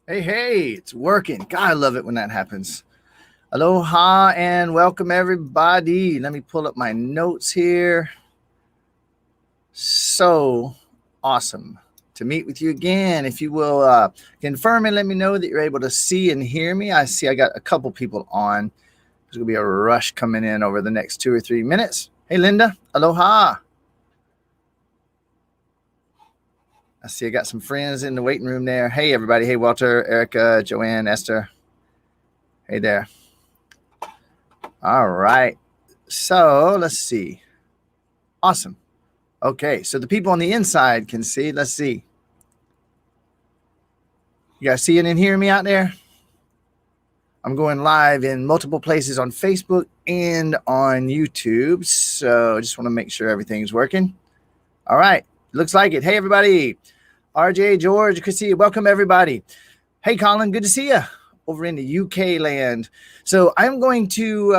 Hey, it's working. God, I love it when that happens. Aloha and welcome everybody. Let me pull up my notes here. So awesome to meet with you again. If you will confirm and let me know that you're able to see and hear me. I see I got a couple people on. There's going to be a rush coming in over the next 2 or 3 minutes. Hey, Linda. Aloha. I see I got some friends in the waiting room there. Hey, everybody. Hey, Walter, Erica, Joanne, Esther. Hey there. All right. So let's see. Awesome. Okay. So the people on the inside can see. Let's see. You guys seeing and hearing me out there? I'm going live in multiple places on Facebook and on YouTube. So I just want to make sure everything's working. All right. Looks like it. Hey, everybody. RJ, George, good to see you. Welcome, everybody. Hey, Colin, good to see you over in the UK land. So I'm going to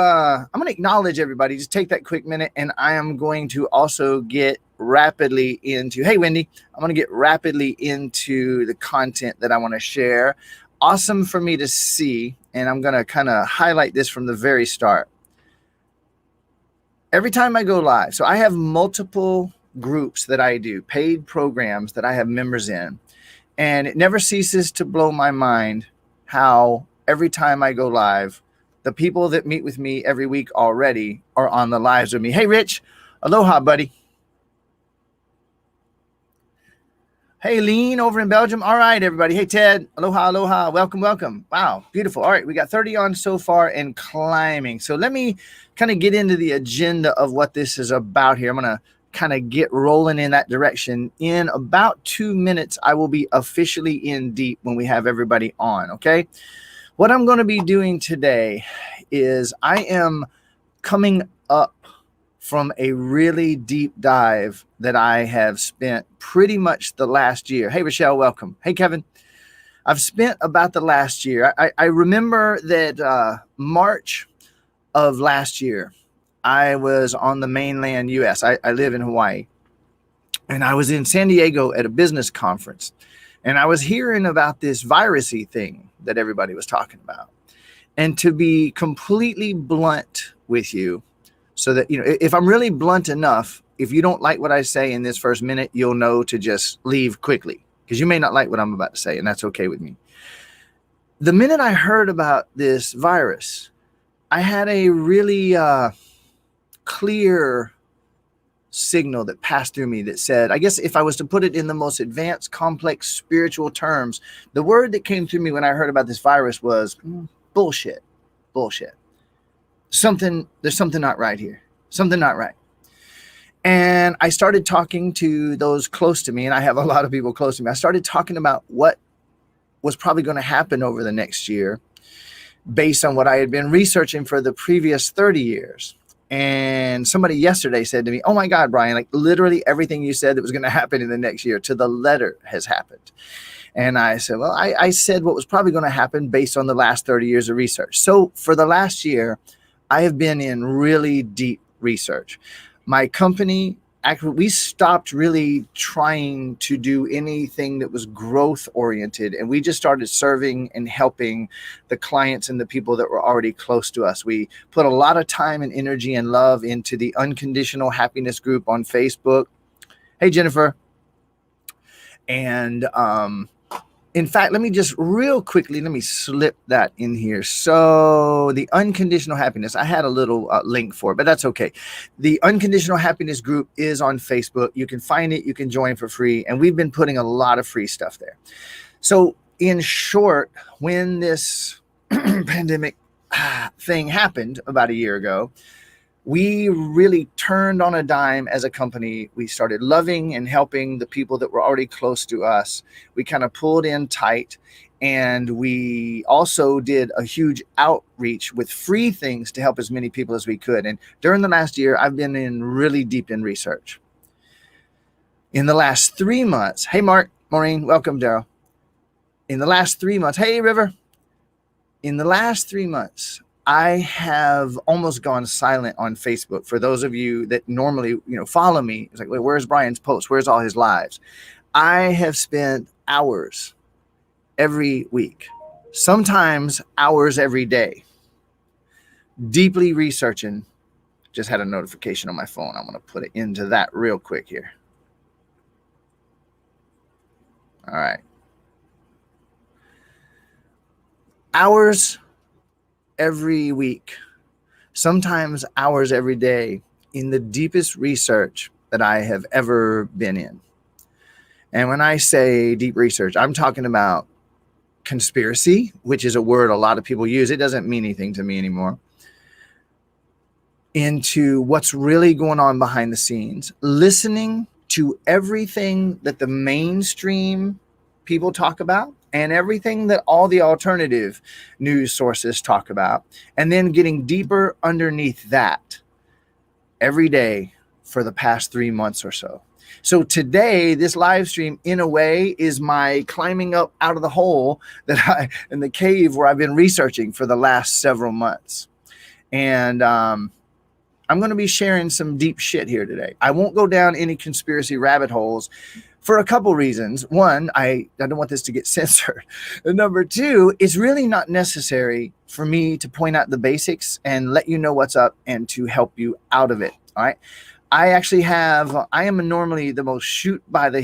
acknowledge everybody. Just take that quick minute, and I am going to also get rapidly into, hey, Wendy, I'm going to get rapidly into the content that I want to share. Awesome for me to see, and I'm going to kind of highlight this from the very start. Every time I go live, so I have multiple groups that I do, paid programs that I have members in, and it never ceases to blow my mind how every time I go live, the people that meet with me every week already are on the lives with me. Hey, Rich. Aloha, buddy. Hey, Lean over in Belgium. All right, everybody. Hey, Ted. Aloha, aloha. Welcome, welcome. Wow, beautiful. All right, we got 30 on so far and climbing. So let me kind of get into the agenda of what this is about here. I'm going to kind of get rolling in that direction. In about 2 minutes, I will be officially in deep when we have everybody on, okay? What I'm going to be doing today is I am coming up from a really deep dive that I have spent pretty much the last year. Hey, Rochelle, welcome. Hey, Kevin. I've spent about the last year. I remember that March of last year, I was on the mainland U.S. I live in Hawaii. And I was in San Diego at a business conference. And I was hearing about this virusy thing that everybody was talking about. And to be completely blunt with you, so that, you know, if I'm really blunt enough, if you don't like what I say in this first minute, you'll know to just leave quickly, because you may not like what I'm about to say, and that's okay with me. The minute I heard about this virus, I had a really clear signal that passed through me that said, I guess if I was to put it in the most advanced, complex, spiritual terms, the word that came through me when I heard about this virus was bullshit. There's something not right here. Something not right. And I started talking to those close to me, and I have a lot of people close to me. I started talking about what was probably going to happen over the next year based on what I had been researching for the previous 30 years. And somebody yesterday said to me, oh my God, Brian, like literally everything you said that was going to happen in the next year to the letter has happened. And I said, well, I said what was probably going to happen based on the last 30 years of research. So for the last year, I have been in really deep research. My company, actually, we stopped really trying to do anything that was growth oriented, and we just started serving and helping the clients and the people that were already close to us. We put a lot of time and energy and love into the Unconditional Happiness group on Facebook. Hey, Jennifer. And in fact, let me just real quickly, let me slip that in here. So the Unconditional Happiness, I had a little link for it, but that's okay. The Unconditional Happiness group is on Facebook. You can find it. You can join for free. And we've been putting a lot of free stuff there. So in short, when this pandemic thing happened about a year ago, we really turned on a dime as a company. We started loving and helping the people that were already close to us. We kind of pulled in tight, and we also did a huge outreach with free things to help as many people as we could. And during the last year, I've been in really deep in research. In the last 3 months, hey, Mark, Maureen, welcome, Daryl. In the last 3 months, hey, River. In the last 3 months, I have almost gone silent on Facebook. For those of you that normally, follow me, it's like, wait, where's Brian's post? Where's all his lives? I have spent hours every week, sometimes hours every day, deeply researching. Just had a notification on my phone. I'm going to put it into that real quick here. All right. Hours every week, sometimes hours every day in the deepest research that I have ever been in. And when I say deep research, I'm talking about conspiracy, which is a word a lot of people use. It doesn't mean anything to me anymore. Into what's really going on behind the scenes, listening to everything that the mainstream people talk about and everything that all the alternative news sources talk about, and then getting deeper underneath that every day for the past 3 months or so. So today, this live stream, in a way, is my climbing up out of the hole in the cave where I've been researching for the last several months. And I'm going to be sharing some deep shit here today. I won't go down any conspiracy rabbit holes for a couple reasons. One, I don't want this to get censored. And number two, it's really not necessary for me to point out the basics and let you know what's up and to help you out of it. All right. I am normally the most shoot from the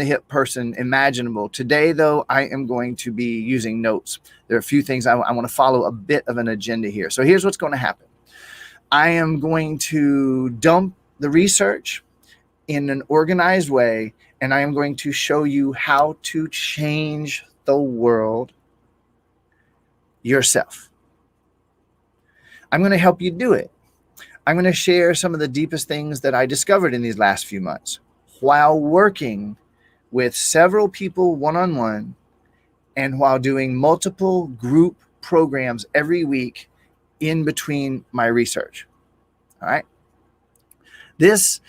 hip person imaginable. Today, though, I am going to be using notes. There are a few things I want to follow a bit of an agenda here. So here's what's going to happen. I am going to dump the research in an organized way, and I am going to show you how to change the world yourself. I'm going to help you do it. I'm going to share some of the deepest things that I discovered in these last few months while working with several people one-on-one and while doing multiple group programs every week in between my research. All right. This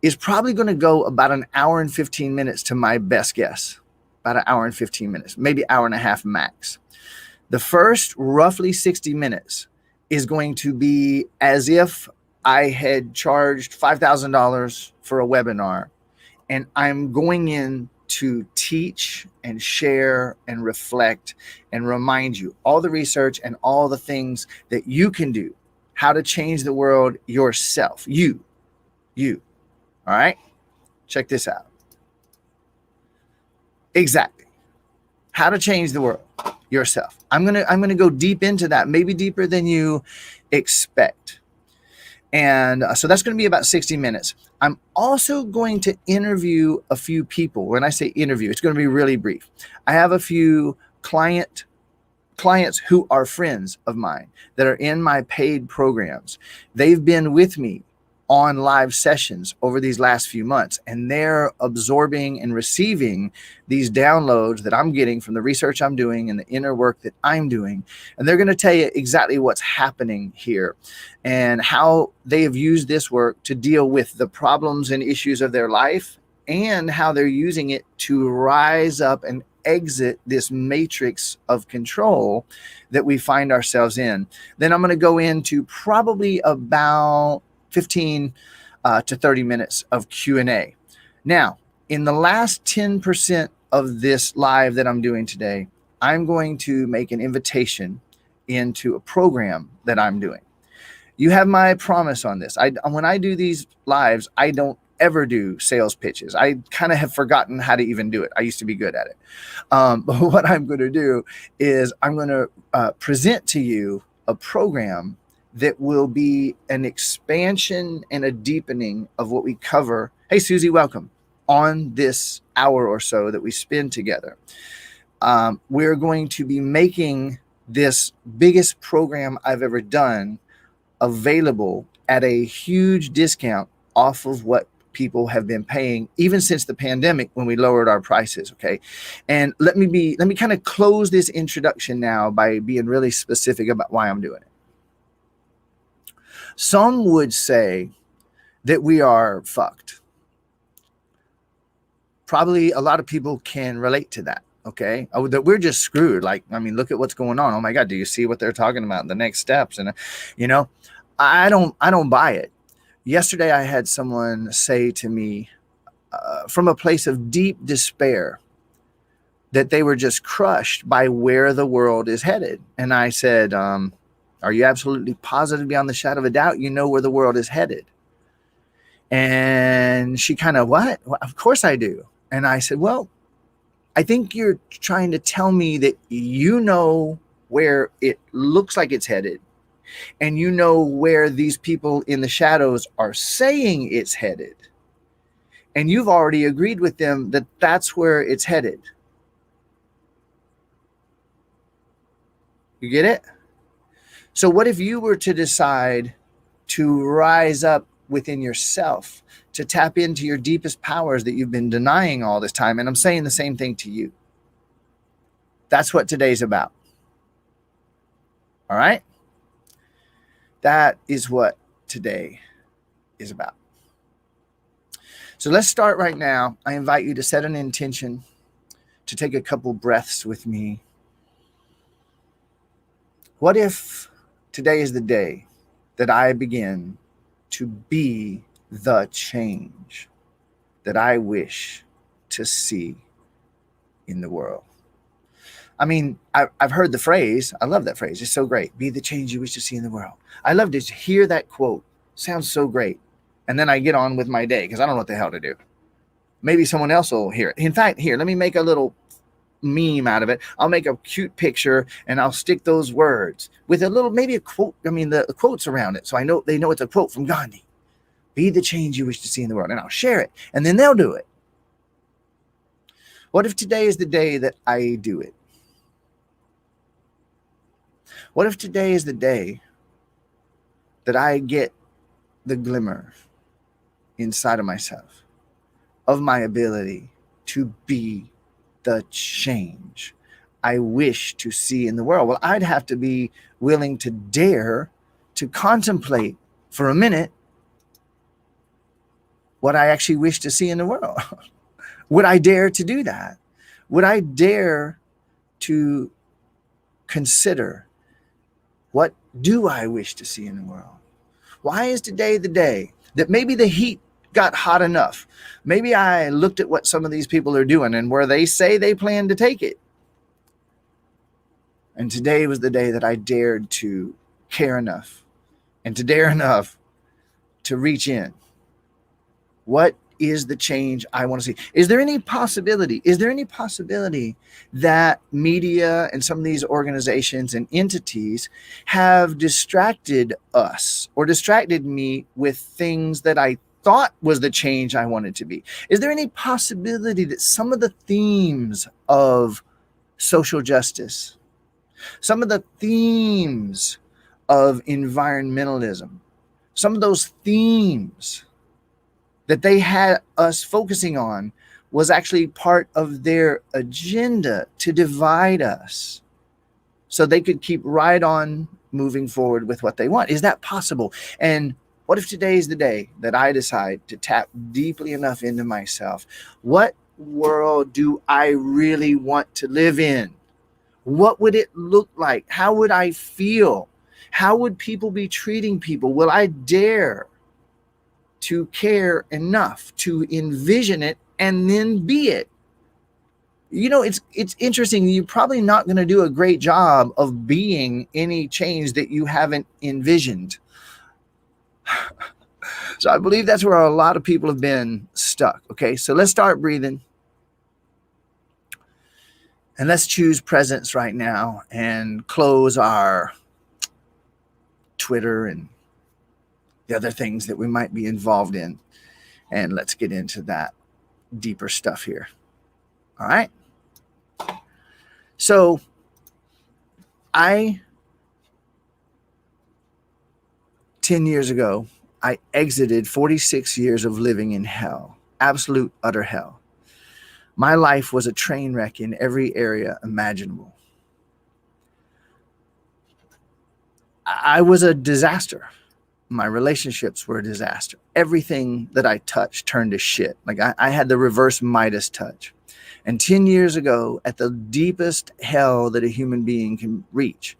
is probably going to go about an hour and 15 minutes to my best guess. About an hour and 15 minutes, maybe hour and a half max. The first roughly 60 minutes is going to be as if I had charged $5,000 for a webinar, and I'm going in to teach and share and reflect and remind you all the research and all the things that you can do, how to change the world yourself. You. All right. Check this out. Exactly. How to change the world yourself. I'm going to go deep into that, maybe deeper than you expect. And so that's going to be about 60 minutes. I'm also going to interview a few people. When I say interview, it's going to be really brief. I have a few clients who are friends of mine that are in my paid programs. They've been with me on live sessions over these last few months, and they're absorbing and receiving these downloads that I'm getting from the research I'm doing and the inner work that I'm doing. And they're going to tell you exactly what's happening here and how they have used this work to deal with the problems and issues of their life and how they're using it to rise up and exit this matrix of control that we find ourselves in. Then I'm going to go into probably about 15 to 30 minutes of Q&A. Now, in the last 10% of this live that I'm doing today, I'm going to make an invitation into a program that I'm doing. You have my promise on this. When I do these lives, I don't ever do sales pitches. I kind of have forgotten how to even do it. I used to be good at it. But what I'm going to do is I'm going to present to you a program that will be an expansion and a deepening of what we cover. Hey, Susie, welcome. On this hour or so that we spend together. We're going to be making this biggest program I've ever done available at a huge discount off of what people have been paying even since the pandemic when we lowered our prices. Okay. And let me kind of close this introduction now by being really specific about why I'm doing it. Some would say that we are fucked. Probably a lot of people can relate to that. Okay. Oh, that we're just screwed. Like, I mean, look at what's going on. Oh my God. Do you see what they're talking about? The next steps. And, I don't buy it. Yesterday, I had someone say to me from a place of deep despair that they were just crushed by where the world is headed. And I said, are you absolutely positive beyond the shadow of a doubt you know where the world is headed? And she kind of, what? Well, of course I do. And I said, well, I think you're trying to tell me that you know where it looks like it's headed, and you know where these people in the shadows are saying it's headed, and you've already agreed with them that that's where it's headed. You get it? So what if you were to decide to rise up within yourself, to tap into your deepest powers that you've been denying all this time? And I'm saying the same thing to you. That's what today's about. All right? That is what today is about. So let's start right now. I invite you to set an intention, to take a couple breaths with me. What if today is the day that I begin to be the change that I wish to see in the world? I mean, I've heard the phrase. I love that phrase. It's so great. Be the change you wish to see in the world. I love to hear that quote. Sounds so great. And then I get on with my day because I don't know what the hell to do. Maybe someone else will hear it. In fact, here, let me make a little meme out of it. I'll make a cute picture and I'll stick those words with a little, maybe a quote. I mean, the quotes around it. So I know they know it's a quote from Gandhi. Be the change you wish to see in the world. And I'll share it. And then they'll do it. What if today is the day that I do it? What if today is the day that I get the glimmer inside of myself of my ability to be the change I wish to see in the world? Well, I'd have to be willing to dare to contemplate for a minute what I actually wish to see in the world. Would I dare to do that? Would I dare to consider, what do I wish to see in the world? Why is today the day that maybe the heat got hot enough? Maybe I looked at what some of these people are doing and where they say they plan to take it. And today was the day that I dared to care enough and to dare enough to reach in. What is the change I want to see? Is there any possibility that media and some of these organizations and entities have distracted us or distracted me with things that I thought was the change I wanted to be? Is there any possibility that some of the themes of social justice, some of the themes of environmentalism, some of those themes that they had us focusing on was actually part of their agenda to divide us so they could keep right on moving forward with what they want? Is that possible? And what if today is the day that I decide to tap deeply enough into myself? What world do I really want to live in? What would it look like? How would I feel? How would people be treating people? Will I dare to care enough to envision it and then be it? You know, it's interesting. You're probably not going to do a great job of being any change that you haven't envisioned. So I believe that's where a lot of people have been stuck. Okay, so let's start breathing. And let's choose presence right now and close our Twitter and the other things that we might be involved in. And let's get into that deeper stuff here. All right. So 10 years ago, I exited 46 years of living in hell, absolute, utter hell. My life was a train wreck in every area imaginable. I was a disaster. My relationships were a disaster. Everything that I touched turned to shit. Like I had the reverse Midas touch. And 10 years ago, at the deepest hell that a human being can reach,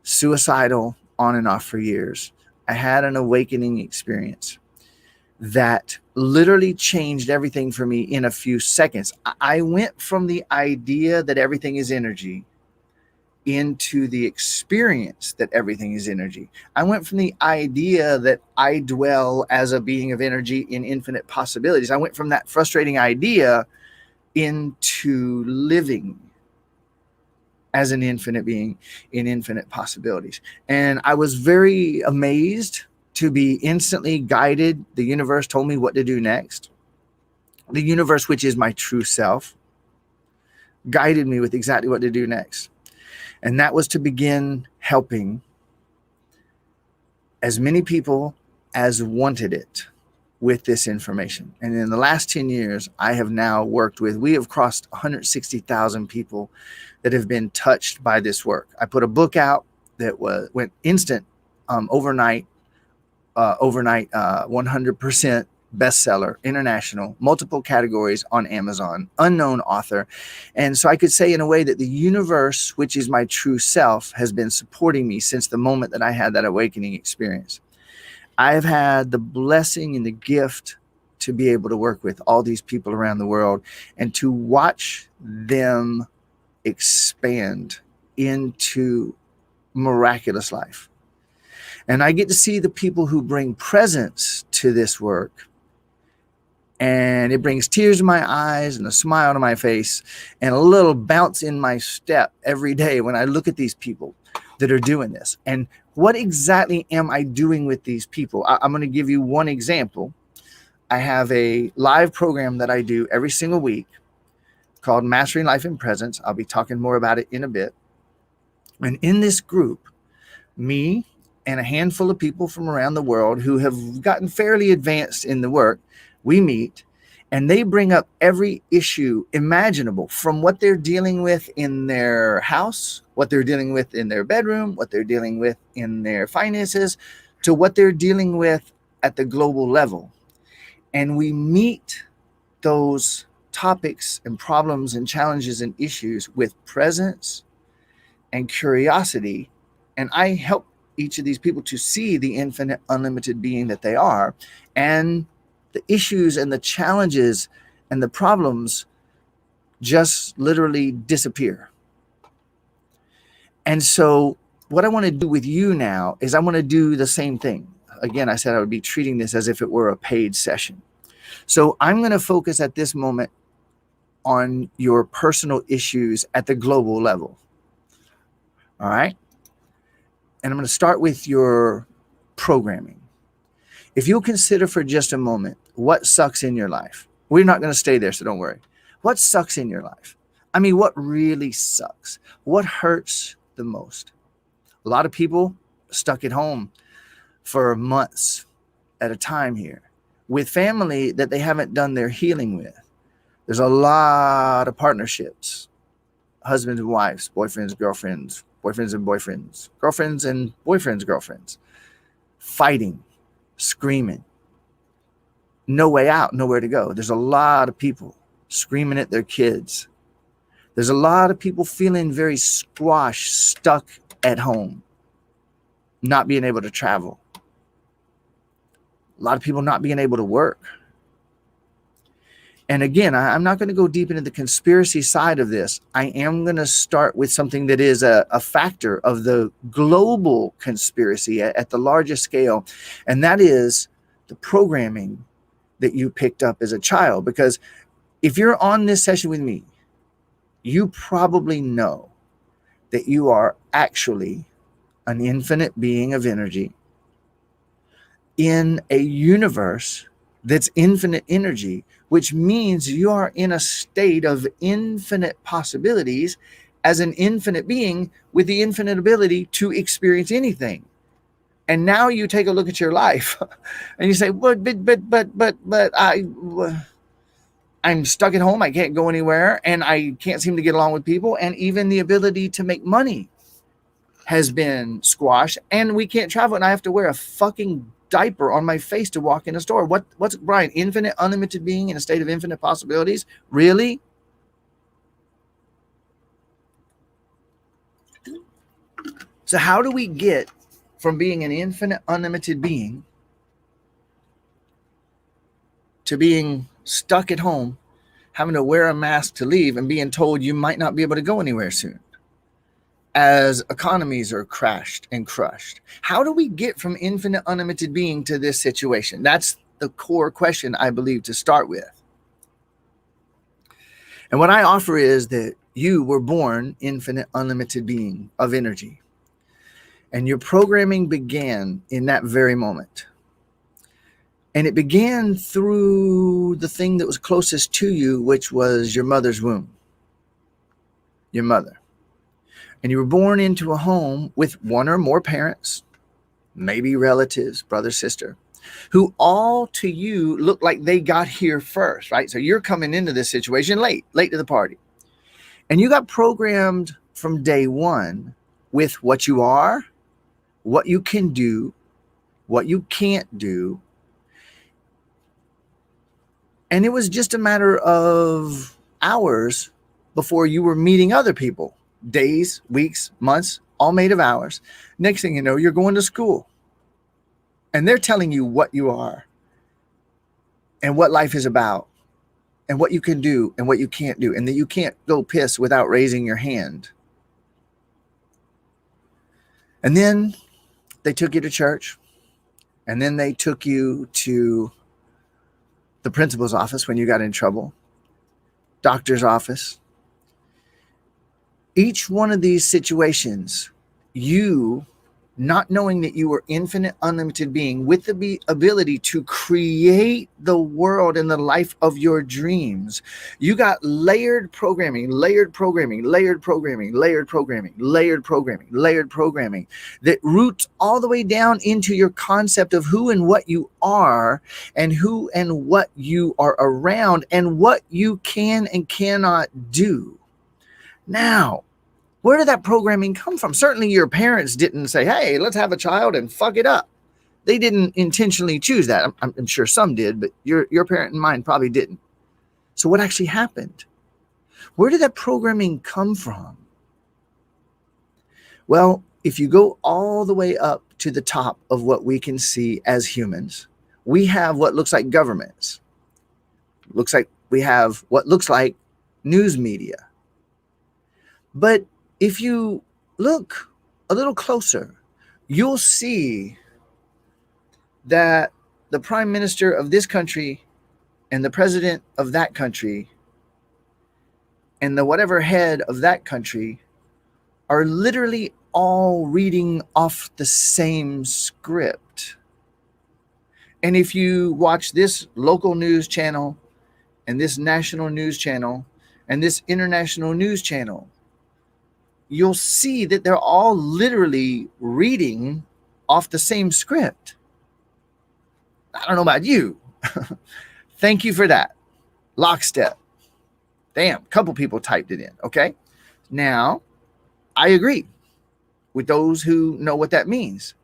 suicidal on and off for years, I had an awakening experience. that literally changed everything for me in a few seconds. I went from the idea that everything is energy into the experience that everything is energy. I went from the idea that I dwell as a being of energy in infinite possibilities. I went from that frustrating idea into living as an infinite being in infinite possibilities. And I was very amazed to be instantly guided. The universe told me what to do next. The universe, which is my true self, guided me with exactly what to do next. And that was to begin helping as many people as wanted it with this information. And in the last 10 years, I have now worked with, we have crossed 160,000 people that have been touched by this work. I put a book out that went instant, overnight, 100% bestseller, international, multiple categories on Amazon, unknown author. And so I could say in a way that the universe, which is my true self, has been supporting me since the moment that I had that awakening experience. I've had the blessing and the gift to be able to work with all these people around the world and to watch them expand into miraculous life. And I get to see the people who bring presence to this work, and it brings tears to my eyes and a smile to my face and a little bounce in my step every day when I look at these people that are doing this. And what exactly am I doing with these people? I'm going to give you one example. I have a live program that I do every single week called Mastering Life in Presence. I'll be talking more about it in a bit. And in this group, me and a handful of people from around the world who have gotten fairly advanced in the work, we meet and they bring up every issue imaginable, from what they're dealing with in their house, what they're dealing with in their bedroom, what they're dealing with in their finances, to what they're dealing with at the global level. And we meet those topics and problems and challenges and issues with presence and curiosity. And I help each of these people to see the infinite, unlimited being that they are, and the issues and the challenges and the problems just literally disappear. And so what I want to do with you now is I want to do the same thing. Again, I said I would be treating this as if it were a paid session. So I'm going to focus at this moment on your personal issues at the global level. All right. And I'm going to start with your programming. If you'll consider for just a moment what sucks in your life. We're not going to stay there, so don't worry. What sucks in your life? I mean, what really sucks? What hurts the most? A lot of people stuck at home for months at a time here with family that they haven't done their healing with. There's a lot of partnerships, husbands and wives, boyfriends, girlfriends, boyfriends and boyfriends, girlfriends and boyfriends, girlfriends, fighting, screaming, no way out, nowhere to go. There's a lot of people screaming at their kids. There's a lot of people feeling very squashed, stuck at home, not being able to travel. A lot of people not being able to work. And again, I'm not going to go deep into the conspiracy side of this. I am going to start with something that is a factor of the global conspiracy at the largest scale. And that is the programming that you picked up as a child. Because if you're on this session with me, you probably know that you are actually an infinite being of energy in a universe that's infinite energy, which means you are in a state of infinite possibilities as an infinite being with the infinite ability to experience anything. And now you take a look at your life and you say, but I'm stuck at home. I can't go anywhere and I can't seem to get along with people. And even the ability to make money has been squashed and we can't travel. And I have to wear a fucking diaper on my face to walk in a store. What's Brian? Infinite, unlimited being in a state of infinite possibilities? Really? So how do we get from being an infinite, unlimited being to being stuck at home, having to wear a mask to leave, and being told you might not be able to go anywhere soon as economies are crashed and crushed. How do we get from infinite unlimited being to this situation? That's the core question, I believe, to start with. And what I offer is that you were born infinite unlimited being of energy. And your programming began in that very moment. And it began through the thing that was closest to you, which was your mother's womb, your mother. And you were born into a home with one or more parents, maybe relatives, brother, sister, who all to you look like they got here first, right? So you're coming into this situation late to the party. And you got programmed from day one with what you are, what you can do, what you can't do. And it was just a matter of hours before you were meeting other people. Days, weeks, months, all made of hours. Next thing you know, you're going to school. And they're telling you what you are and what life is about and what you can do and what you can't do, and that you can't go piss without raising your hand. And then they took you to church, and then they took you to the principal's office when you got in trouble, doctor's office. Each one of these situations, you not knowing that you were infinite, unlimited being with the ability to create the world and the life of your dreams, you got layered programming, layered programming, layered programming, layered programming, layered programming, layered programming that roots all the way down into your concept of who and what you are and who and what you are around and what you can and cannot do. Now, where did that programming come from? Certainly your parents didn't say, hey, let's have a child and fuck it up. They didn't intentionally choose that. I'm sure some did, but your parent and mine probably didn't. So what actually happened? Where did that programming come from? Well, if you go all the way up to the top of what we can see as humans, we have what looks like governments. Looks like we have what looks like news media. But if you look a little closer, you'll see that the prime minister of this country and the president of that country and the whatever head of that country are literally all reading off the same script. And if you watch this local news channel and this national news channel and this international news channel, you'll see that they're all literally reading off the same script. I don't know about you. Thank you for that. Lockstep. Damn, a couple people typed it in. Okay. Now, I agree with those who know what that means.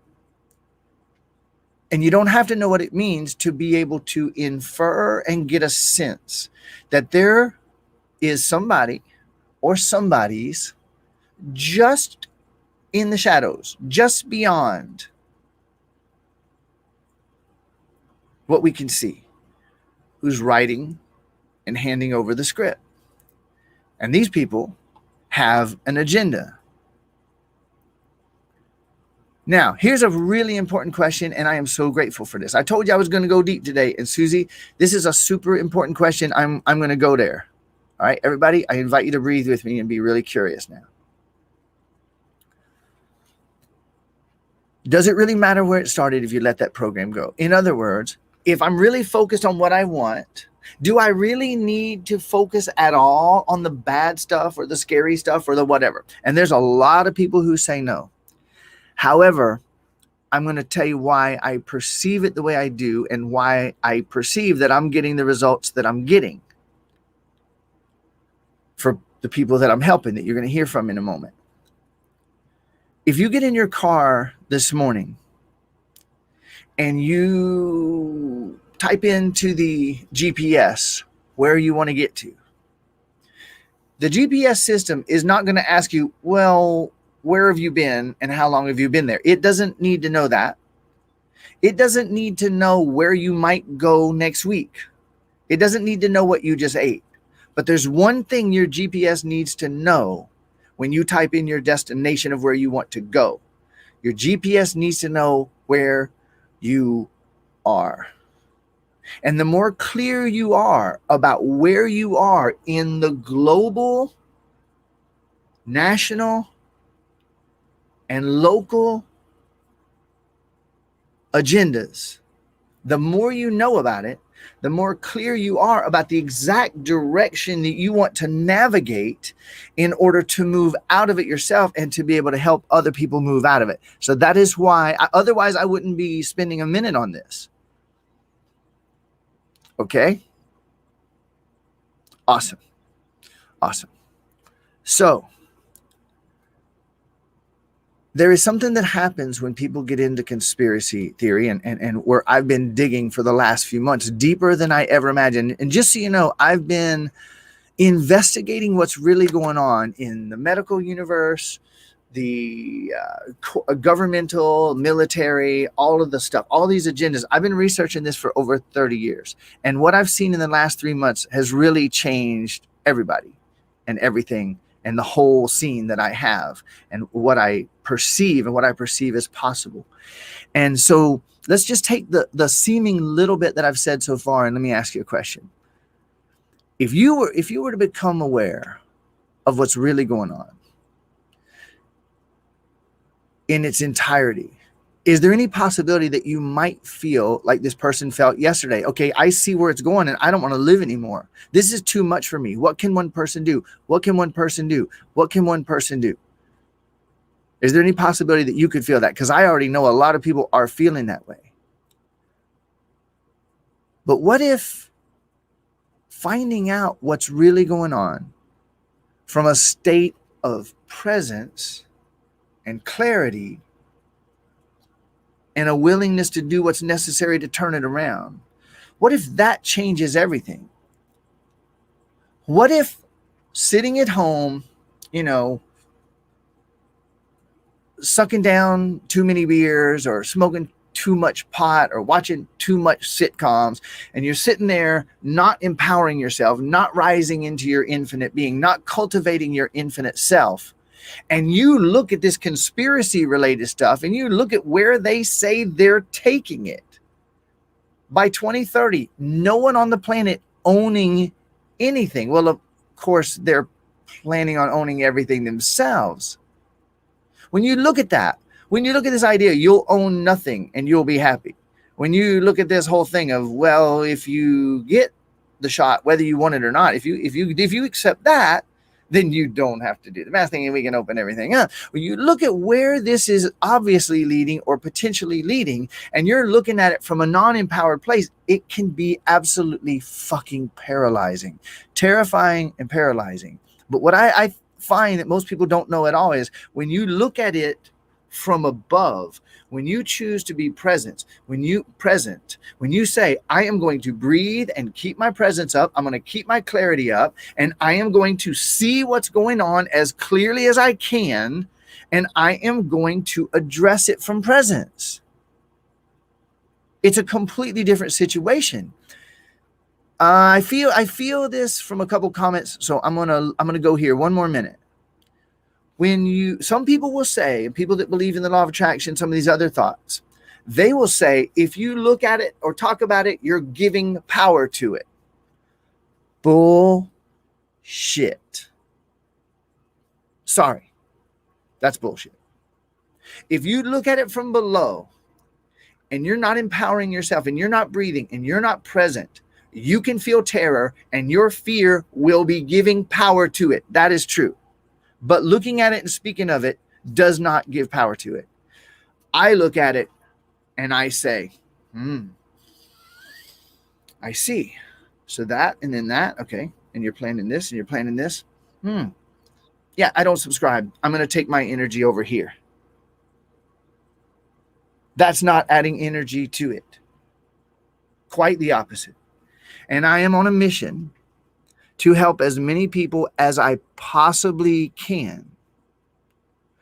And you don't have to know what it means to be able to infer and get a sense that there is somebody or somebody's just in the shadows, just beyond what we can see, who's writing and handing over the script. And these people have an agenda. Now, here's a really important question, and I am so grateful for this. I told you I was going to go deep today, and Susie, this is a super important question. I'm going to go there. All right, everybody, I invite you to breathe with me and be really curious now. Does it really matter where it started if you let that program go? In other words, if I'm really focused on what I want, do I really need to focus at all on the bad stuff or the scary stuff or the whatever? And there's a lot of people who say no. However, I'm going to tell you why I perceive it the way I do and why I perceive that I'm getting the results that I'm getting for the people that I'm helping, that you're going to hear from in a moment. If you get in your car this morning and you type into the GPS where you want to get to, the GPS system is not going to ask you, well, where have you been and how long have you been there? It doesn't need to know that. It doesn't need to know where you might go next week It doesn't need to know what you just ate. But there's one thing your GPS needs to know when you type in your destination of where you want to go. Your GPS needs to know where you are. And the more clear you are about where you are in the global, national, and local agendas, the more you know about it, the more clear you are about the exact direction that you want to navigate in order to move out of it yourself and to be able to help other people move out of it. So that is why, otherwise I wouldn't be spending a minute on this. Okay? Awesome. Awesome. So there is something that happens when people get into conspiracy theory and where I've been digging for the last few months, deeper than I ever imagined. And just so you know, I've been investigating what's really going on in the medical universe, the governmental, military, all of the stuff, all these agendas. I've been researching this for over 30 years. And what I've seen in the last 3 months has really changed everybody and everything and the whole scene that I have and what I perceive as possible. And so let's just take the seeming little bit that I've said so far, and let me ask you a question. If you were to become aware of what's really going on in its entirety, is there any possibility that you might feel like this person felt yesterday? Okay, I see where it's going and I don't want to live anymore. This is too much for me. What can one person do? What can one person do? What can one person do? Is there any possibility that you could feel that? Because I already know a lot of people are feeling that way. But what if finding out what's really going on from a state of presence and clarity and a willingness to do what's necessary to turn it around, what if that changes everything? What if sitting at home, sucking down too many beers or smoking too much pot or watching too much sitcoms, and you're sitting there not empowering yourself, not rising into your infinite being, not cultivating your infinite self, and you look at this conspiracy related stuff and you look at where they say they're taking it. By 2030, no one on the planet owning anything. Well, of course, they're planning on owning everything themselves. When you look at that, when you look at this idea, you'll own nothing and you'll be happy. When you look at this whole thing of, well, if you get the shot, whether you want it or not, if you accept that, then you don't have to do the math thing and we can open everything up. When you look at where this is obviously leading or potentially leading, and you're looking at it from a non-empowered place, it can be absolutely fucking paralyzing, terrifying and paralyzing. But what I find that most people don't know at all is when you look at it from above, when you choose to be present, when you say, I am going to breathe and keep my presence up, I'm going to keep my clarity up, and I am going to see what's going on as clearly as I can, and I am going to address it from presence. It's a completely different situation. I feel this from a couple comments, so I'm gonna go here one more minute. Some people will say, and people that believe in the law of attraction, some of these other thoughts, they will say, if you look at it or talk about it, you're giving power to it. Bullshit. Sorry, that's bullshit. If you look at it from below and you're not empowering yourself and you're not breathing and you're not present, you can feel terror and your fear will be giving power to it. That is true. But looking at it and speaking of it does not give power to it. I look at it and I say, I see. So that and then that, okay. And you're planning this and you're planning this. Yeah, I don't subscribe. I'm going to take my energy over here. That's not adding energy to it. Quite the opposite. And I am on a mission to help as many people as I possibly can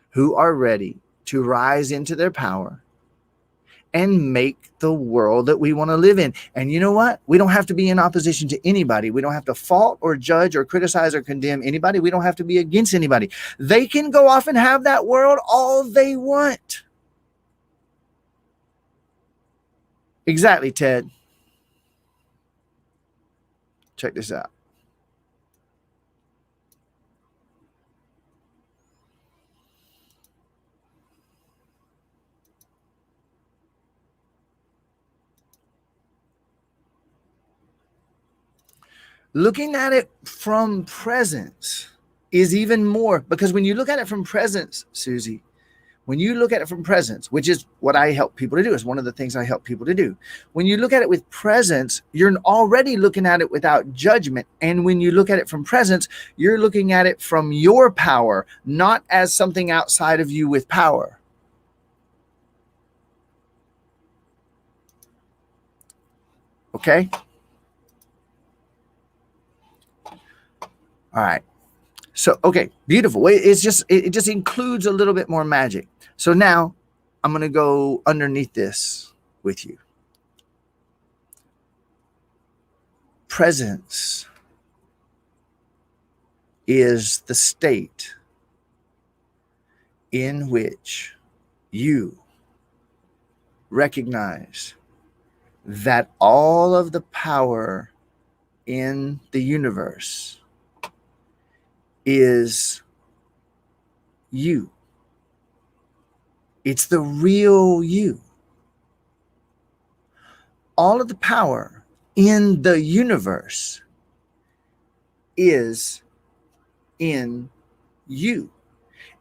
who are ready to rise into their power and make the world that we want to live in. And you know what? We don't have to be in opposition to anybody. We don't have to fault or judge or criticize or condemn anybody. We don't have to be against anybody. They can go off and have that world all they want. Exactly, Ted. Check this out. Looking at it from presence is even more, because when you look at it from presence, Susie, when you look at it from presence, which is what I help people to do, is one of the things I help people to do. When you look at it with presence, you're already looking at it without judgment. And when you look at it from presence, you're looking at it from your power, not as something outside of you with power. Okay? All right. So, okay, beautiful. It just includes a little bit more magic. So now I'm going to go underneath this with you. Presence is the state in which you recognize that all of the power in the universe is you. It's the real you. All of the power in the universe is in you.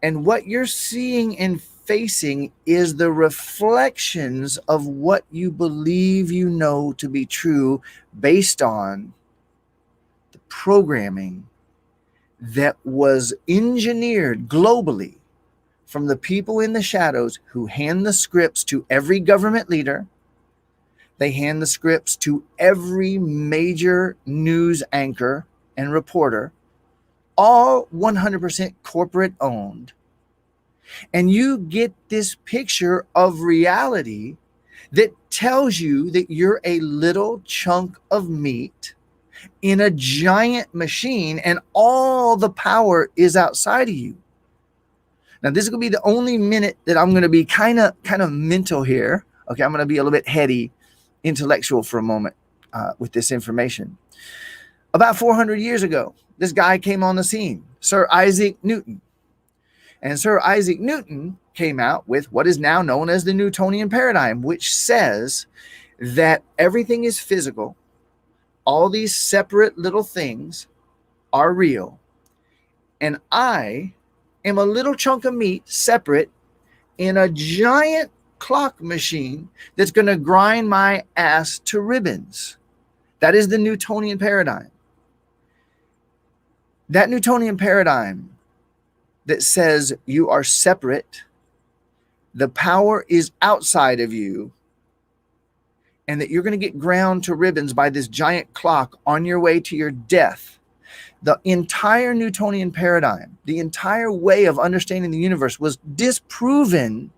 And what you're seeing and facing is the reflections of what you believe you know to be true based on the programming that was engineered globally from the people in the shadows who hand the scripts to every government leader. They hand the scripts to every major news anchor and reporter, all 100% corporate owned. And you get this picture of reality that tells you that you're a little chunk of meat in a giant machine, and all the power is outside of you. Now, this is going to be the only minute that I'm going to be kind of mental here. Okay, I'm going to be a little bit heady, intellectual for a moment with this information. About 400 years ago, this guy came on the scene, Sir Isaac Newton. And Sir Isaac Newton came out with what is now known as the Newtonian Paradigm, which says that everything is physical. All these separate little things are real. And I am a little chunk of meat separate in a giant clock machine that's going to grind my ass to ribbons. That is the Newtonian Paradigm. That Newtonian Paradigm that says you are separate, the power is outside of you, and that you're going to get ground to ribbons by this giant clock on your way to your death. The entire Newtonian paradigm, the entire way of understanding the universe was disproven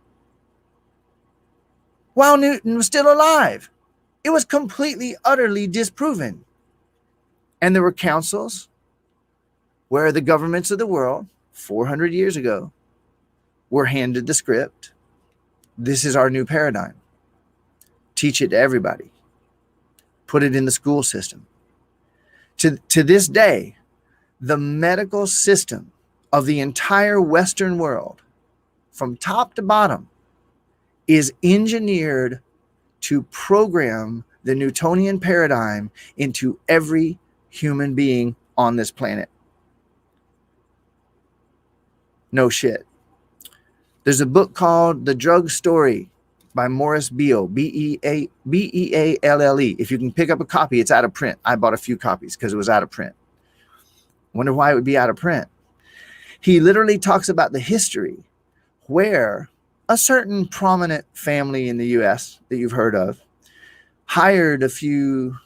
while Newton was still alive. It was completely, utterly disproven. And there were councils where the governments of the world, 400 years ago, were handed the script. This is our new paradigm. Teach it to everybody. Put it in the school system. To this day, the medical system of the entire Western world, from top to bottom, is engineered to program the Newtonian paradigm into every human being on this planet. No shit. There's a book called The Drug Story by Morris Beall, B-E-A-L-L-E. If you can pick up a copy, it's out of print. I bought a few copies because it was out of print. Wonder why it would be out of print. He literally talks about the history where a certain prominent family in the U.S. that you've heard of hired a few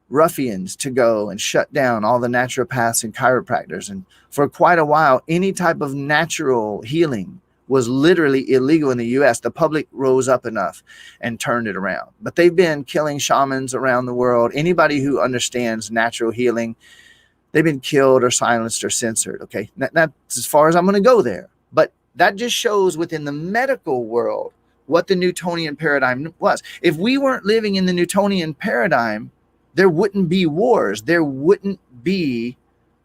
ruffians to go and shut down all the naturopaths and chiropractors. And for quite a while, any type of natural healing was literally illegal in the US, the public rose up enough and turned it around. But they've been killing shamans around the world. Anybody who understands natural healing, they've been killed or silenced or censored. Okay, that's as far as I'm going to go there. But that just shows within the medical world what the Newtonian paradigm was. If we weren't living in the Newtonian paradigm, there wouldn't be wars. There wouldn't be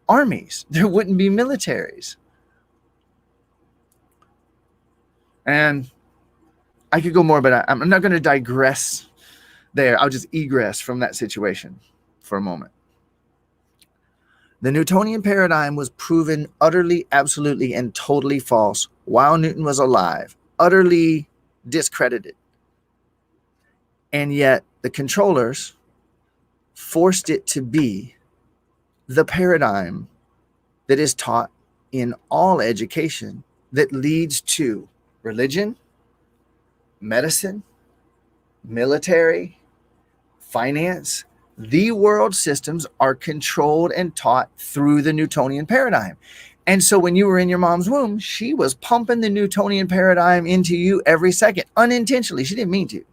armies. There wouldn't be militaries. And I could go more, but I'm not going to digress there. I'll just egress from that situation for a moment. The Newtonian paradigm was proven utterly, absolutely, and totally false while Newton was alive, utterly discredited. And yet the controllers forced it to be the paradigm that is taught in all education that leads to religion, medicine, military, finance. The world systems are controlled and taught through the Newtonian paradigm. And so when you were in your mom's womb, she was pumping the Newtonian paradigm into you every second, unintentionally. She didn't mean to.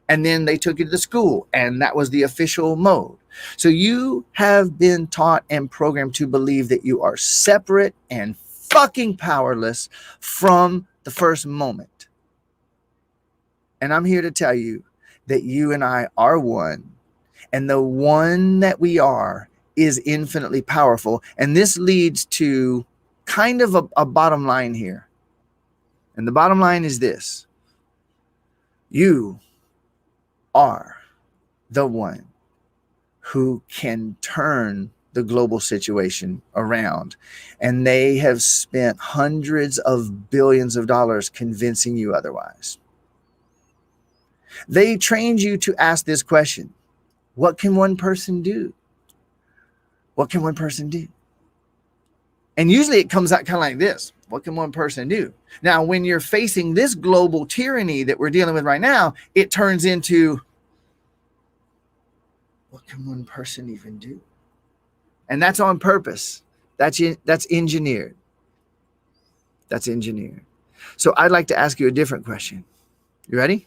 And then they took you to the school, and that was the official mode. So you have been taught and programmed to believe that you are separate and fucking powerless from the first moment. And I'm here to tell you that you and I are one. And the one that we are is infinitely powerful. And this leads to kind of a bottom line here. And the bottom line is this. You are the one who can turn the global situation around. And they have spent hundreds of billions of dollars convincing you otherwise. They trained you to ask this question. What can one person do? What can one person do? And usually it comes out kind of like this. What can one person do? Now, when you're facing this global tyranny that we're dealing with right now, it turns into, what can one person even do? And that's on purpose. That's engineered. That's engineered. So I'd like to ask you a different question. You ready?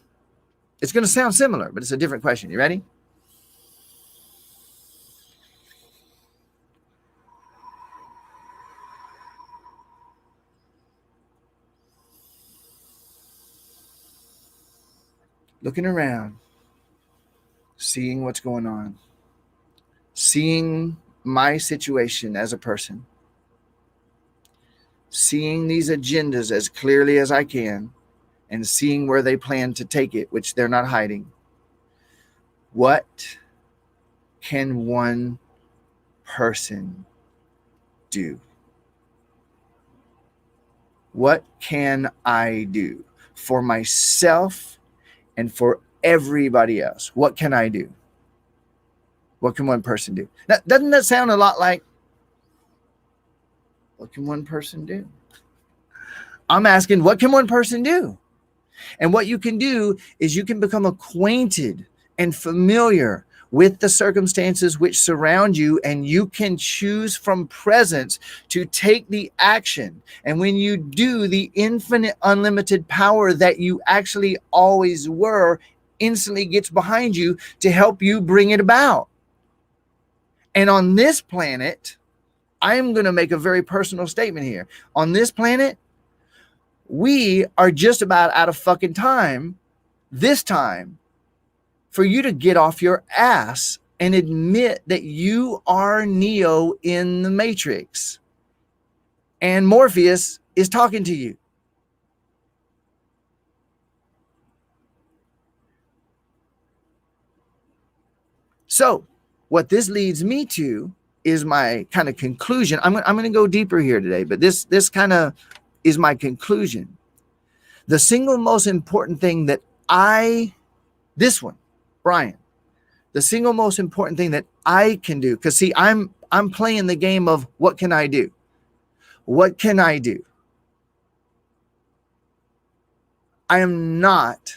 It's going to sound similar, but it's a different question. You ready? Looking around, seeing what's going on, seeing my situation as a person, seeing these agendas as clearly as I can, and seeing where they plan to take it, which they're not hiding. What can one person do? What can I do for myself and for everybody else? What can I do? What can one person do? Now, doesn't that sound a lot like, what can one person do? I'm asking, what can one person do? And what you can do is you can become acquainted and familiar with the circumstances which surround you, and you can choose from presence to take the action. And when you do, the infinite, unlimited power that you actually always were instantly gets behind you to help you bring it about. And on this planet, I'm going to make a very personal statement here. On this planet, we are just about out of fucking time, this time, for you to get off your ass and admit that you are Neo in the Matrix. And Morpheus is talking to you. So what this leads me to is my kind of conclusion. I'm going to go deeper here today, but this kind of is my conclusion. The single most important thing that Brian, the single most important thing that I can do, because see, I'm playing the game of what can I do? What can I do? I am not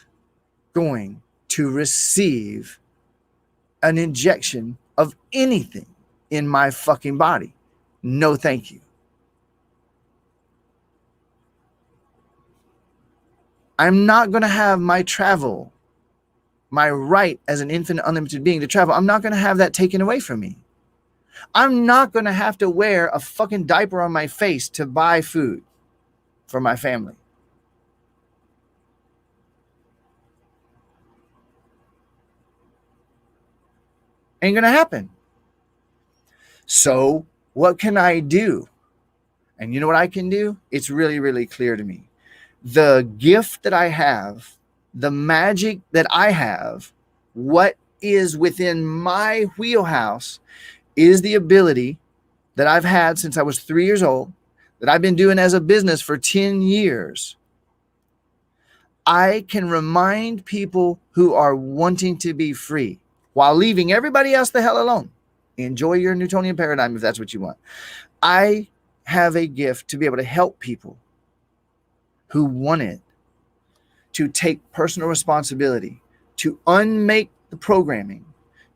going to receive an injection of anything in my fucking body. No, thank you. I'm not going to have my travel, my right as an infinite unlimited being to travel, I'm not going to have that taken away from me. I'm not going to have to wear a fucking diaper on my face to buy food for my family. Ain't going to happen. So what can I do? And you know what I can do? It's really, really clear to me. The gift that I have, the magic that I have, what is within my wheelhouse is the ability that I've had since I was 3 years old, that I've been doing as a business for 10 years. I can remind people who are wanting to be free while leaving everybody else the hell alone. Enjoy your Newtonian paradigm if that's what you want. I have a gift to be able to help people who want it to take personal responsibility, to unmake the programming,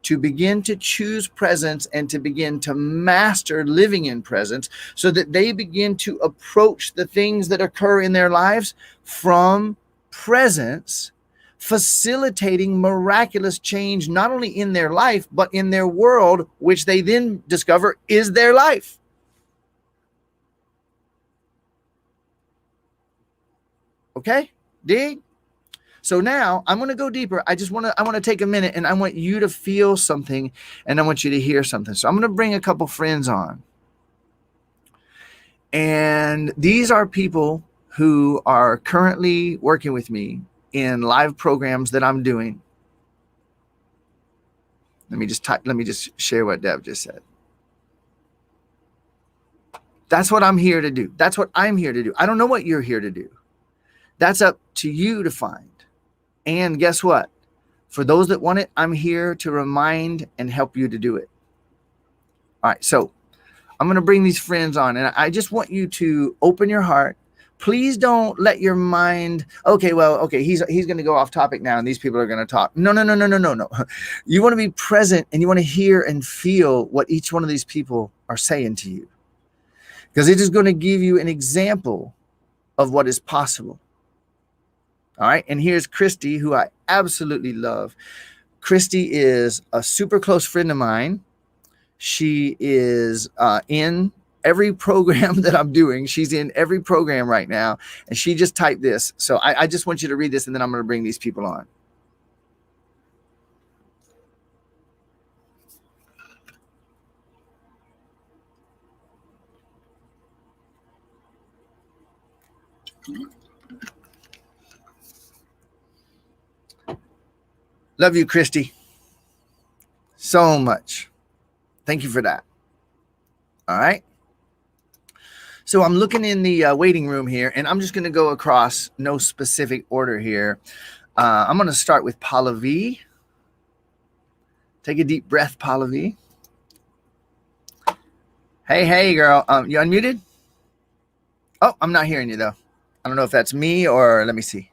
to begin to choose presence and to begin to master living in presence so that they begin to approach the things that occur in their lives from presence, facilitating miraculous change, not only in their life, but in their world, which they then discover is their life. Okay, dig? So now I'm going to go deeper. I want to take a minute and I want you to feel something and I want you to hear something. So I'm going to bring a couple friends on. And these are people who are currently working with me in live programs that I'm doing. Let me just share what Deb just said. That's what I'm here to do. That's what I'm here to do. I don't know what you're here to do. That's up to you to find. And guess what? For those that want it, I'm here to remind and help you to do it. All right, so I'm going to bring these friends on, and I just want you to open your heart. Please don't let your mind, okay, he's going to go off topic now, and these people are going to talk. No. You want to be present, and you want to hear and feel what each one of these people are saying to you, because it is going to give you an example of what is possible. All right. And here's Christy, who I absolutely love. Christy is a super close friend of mine. She is in every program that I'm doing. She's in every program right now. And she just typed this. So I just want you to read this and then I'm going to bring these people on. Love you, Christy. So much. Thank you for that. All right. So I'm looking in the waiting room here, and I'm just going to go across no specific order here. I'm going to start with Pallavi. Take a deep breath, Pallavi. Hey, girl. You unmuted? Oh, I'm not hearing you, though. I don't know if that's me or let me see.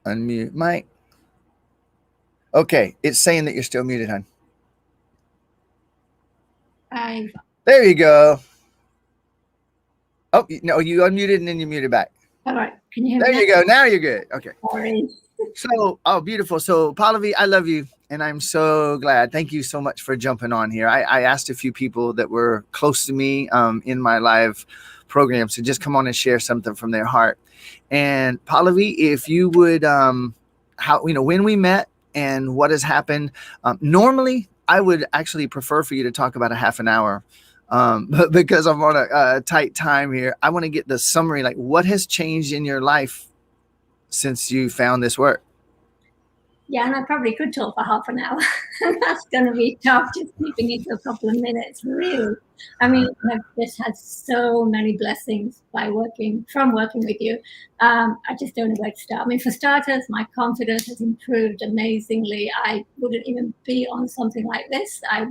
Unmute mic. Okay, it's saying that you're still muted, hon. Hi. There you go. Oh, no, you unmuted and then you muted back. All right. Can you hear me? There you go. Now you're good. Okay. Sorry. So, beautiful. So, Pallavi, I love you. And I'm so glad. Thank you so much for jumping on here. I asked a few people that were close to me in my live programs to just come on and share something from their heart. And Pallavi, if you would, when we met and what has happened, normally I would actually prefer for you to talk about a half an hour. But because I'm on a tight time here, I want to get the summary, like what has changed in your life since you found this work? Yeah, and I probably could talk for half an hour. That's going to be tough, just keeping it to a couple of minutes, really. I mean, I've just had so many blessings by working with you. I just don't know where to start. I mean, for starters, my confidence has improved amazingly. I wouldn't even be on something like this. I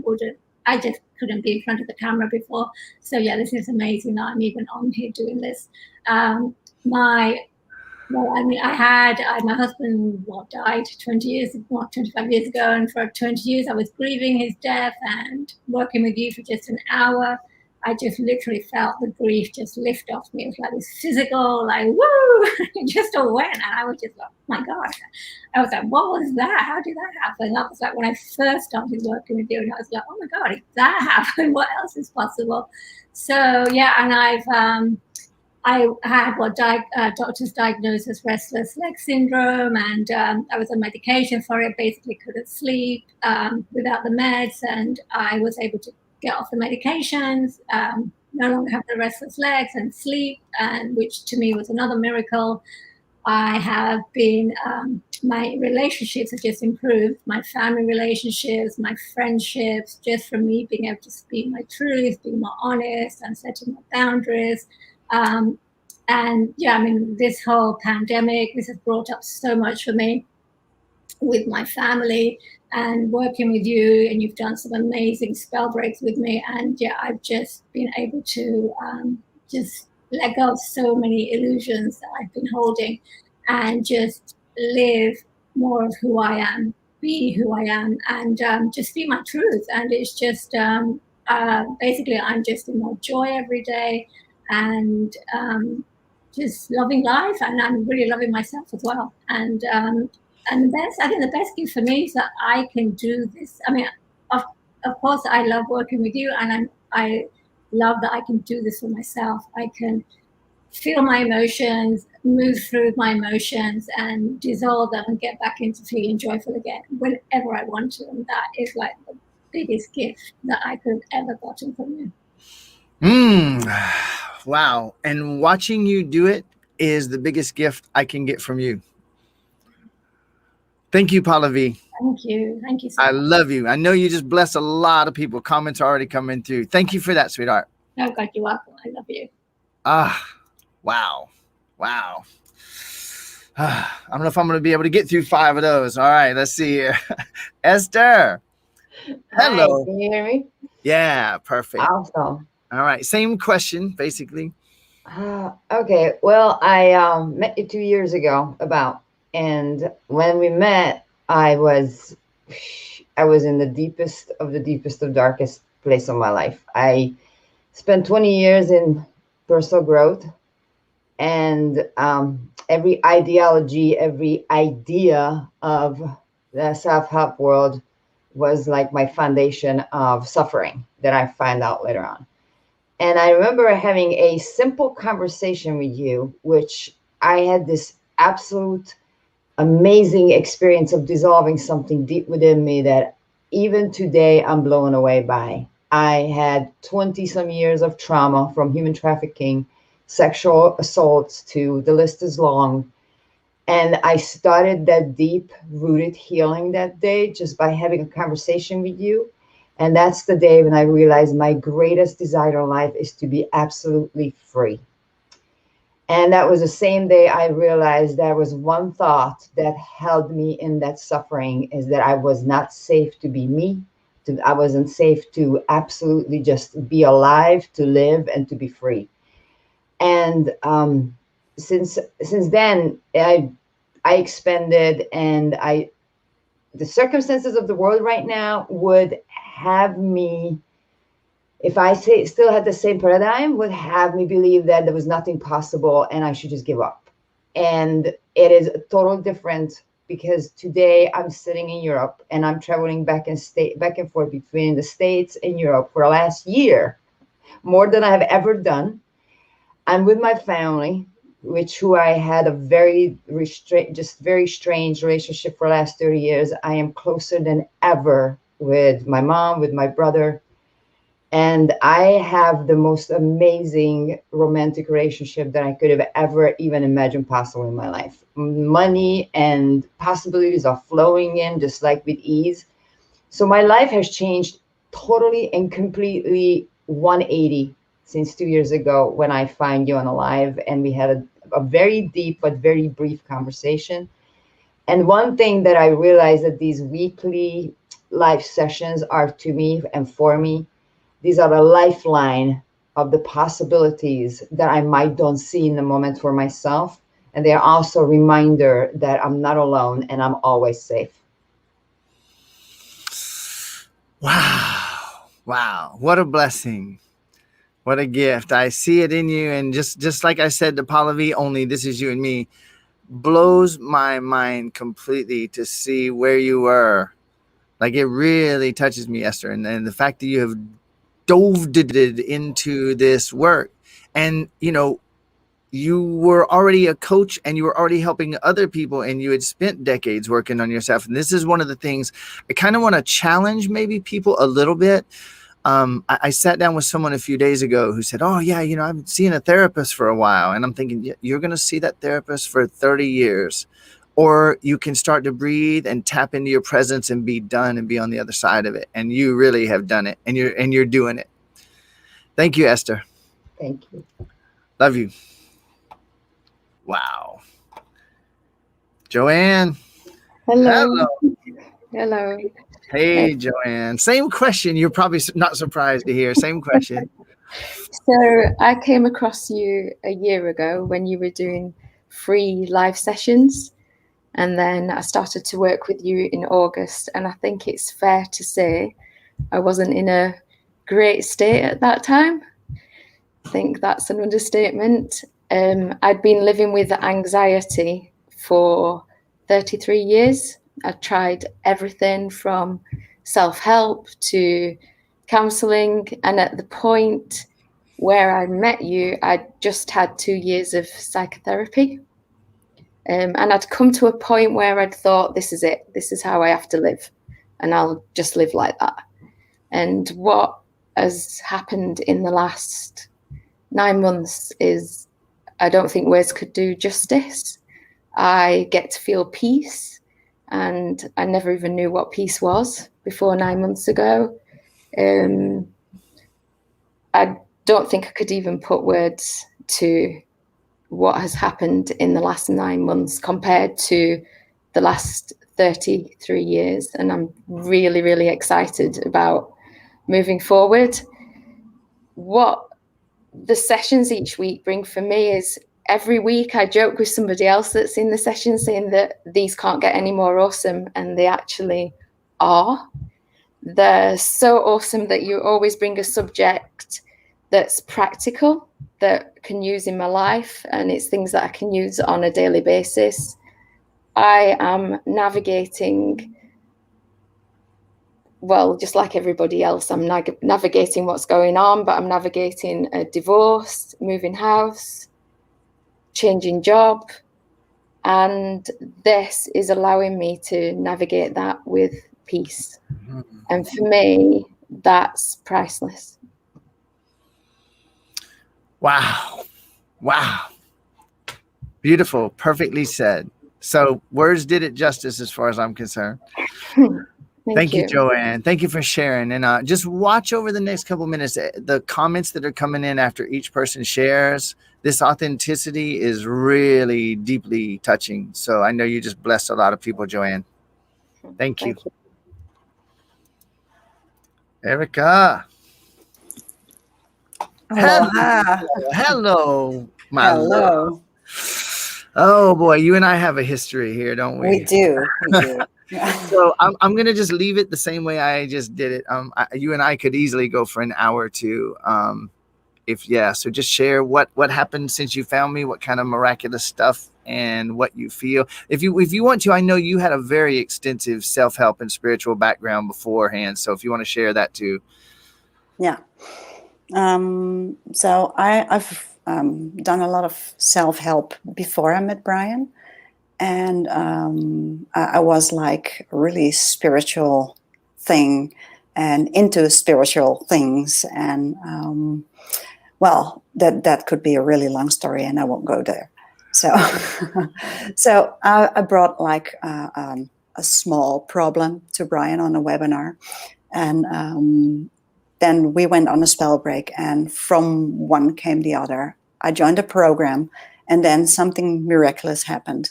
just couldn't be in front of the camera before. So yeah, this is amazing that I'm even on here doing this. My husband died 25 years ago, and for 20 years I was grieving his death and working with you for just an hour I just literally felt the grief just lift off me. It was like this physical, like, woo, it just all went. And I was just like, oh my God. I was like, what was that? How did that happen? That was like when I first started working with you, and I was like, oh my God, if that happened, what else is possible? So, yeah, and I had what doctors diagnosed as restless leg syndrome, and I was on medication for it, basically couldn't sleep without the meds, and I was able to get off the medications, no longer have the restless legs and sleep, and which to me was another miracle. I have been, my relationships have just improved, my family relationships, my friendships, just from me being able to speak my truth, being more honest and setting my boundaries. And yeah, I mean, this whole pandemic, this has brought up so much for me with my family and working with you, and you've done some amazing spell breaks with me. And yeah, I've just been able to just let go of so many illusions that I've been holding and just live more of who I am, be who I am, and just be my truth. And it's just basically, I'm just in more joy every day, and just loving life, and I'm really loving myself as well. And I think the best gift for me is that I can do this. I mean, of course, I love working with you, and I love that I can do this for myself. I can feel my emotions, move through my emotions, and dissolve them and get back into feeling joyful again whenever I want to. And that is like the biggest gift that I could have ever gotten from you. Wow. And watching you do it is the biggest gift I can get from you. Thank you, Paula V. Thank you. Thank you so I much. love you. I know you just bless a lot of people. Comments are already coming through. Thank you for that, sweetheart. Oh, God, you're welcome. I love you. Wow. I don't know if I'm going to be able to get through 5 of those. All right, let's see here. Esther. Hello. Hi, can you hear me? Yeah, perfect. Awesome. All right, same question, basically. Okay, well, I met you 2 years ago and when we met, I was in the deepest of darkest place of my life. I spent 20 years in personal growth, and every ideology, every idea of the self-help world was like my foundation of suffering that I find out later on. And I remember having a simple conversation with you, which I had this absolute amazing experience of dissolving something deep within me that even today I'm blown away by. I had 20 some years of trauma, from human trafficking, sexual assaults, to the list is long. And I started that deep rooted healing that day just by having a conversation with you. And that's the day when I realized my greatest desire in life is to be absolutely free. And that was the same day I realized there was one thought that held me in that suffering, is that I was not safe to be me. I wasn't safe to absolutely just be alive, to live, and to be free. And since then, I expanded, and the circumstances of the world right now would have me, if I still had the same paradigm, would have me believe that there was nothing possible and I should just give up. And it is totally different, because today I'm sitting in Europe and I'm traveling back and forth between the States and Europe for the last year, more than I have ever done. I'm with my family, who I had a very very strange relationship for the last 30 years. I am closer than ever with my mom, with my brother. And I have the most amazing romantic relationship that I could have ever even imagined possible in my life. Money and possibilities are flowing in just like with ease. So my life has changed totally and completely 180 since 2 years ago, when I find you on a live and we had a very deep but very brief conversation. And one thing that I realized, that these weekly live sessions are, to me and for me, these are a lifeline of the possibilities that I might don't see in the moment for myself. And they are also a reminder that I'm not alone and I'm always safe. Wow. What a blessing. What a gift. I see it in you. And just like I said to Pallavi, only this is you and me, blows my mind completely to see where you were. Like, it really touches me, Esther. And the fact that you have dove into this work. And, you know, you were already a coach and you were already helping other people, and you had spent decades working on yourself. And this is one of the things I kind of want to challenge maybe people a little bit. I sat down with someone a few days ago who said, oh yeah, you know, I've been seeing a therapist for a while. And I'm thinking, you're going to see that therapist for 30 years, or you can start to breathe and tap into your presence and be done and be on the other side of it. And you really have done it, and you're doing it. Thank you, Esther. Thank you. Love you. Wow. Joanne. Hello. Hello. Hey, Joanne. Same question. You're probably not surprised to hear. Same question. So I came across you a year ago when you were doing free live sessions. And then I started to work with you in August. And I think it's fair to say I wasn't in a great state at that time. I think that's an understatement. I'd been living with anxiety for 33 years. I tried everything from self-help to counselling. And at the point where I met you, I'd just had 2 years of psychotherapy. And I'd come to a point where I'd thought, this is it. This is how I have to live. And I'll just live like that. And what has happened in the last 9 months is, I don't think words could do justice. I get to feel peace, and I never even knew what peace was before 9 months ago. I don't think I could even put words to what has happened in the last 9 months compared to the last 33 years. And I'm really, really excited about moving forward. What the sessions each week bring for me is, every week I joke with somebody else that's in the session saying that these can't get any more awesome, and they actually are. They're so awesome that you always bring a subject that's practical, that can use in my life, and it's things that I can use on a daily basis. I am navigating, well, just like everybody else, I'm navigating what's going on, but I'm navigating a divorce, moving house, changing job, and this is allowing me to navigate that with peace. And for me, that's priceless. Wow. Wow. Beautiful. Perfectly said. So words did it justice as far as I'm concerned. Thank you, Joanne. Thank you for sharing. And just watch over the next couple minutes, the comments that are coming in after each person shares. This authenticity is really deeply touching. So I know you just blessed a lot of people, Joanne. Thank you. Erica. Aloha. Hello, my Hello. love. Oh boy, you and I have a history here, don't we? We do. We do. So I'm gonna just leave it the same way I just did it. You and I could easily go for an hour or two. So just share what happened since you found me, what kind of miraculous stuff, and what you feel. If you want to, I know you had a very extensive self-help and spiritual background beforehand. So if you want to share that too. Yeah. So I've done a lot of self-help before I met Brian. And I was like a really spiritual thing and into spiritual things. And well, that could be a really long story, and I won't go there. So, so I brought like a small problem to Brian on a webinar, and then we went on a spell break, and from one came the other. I joined a program, and then something miraculous happened.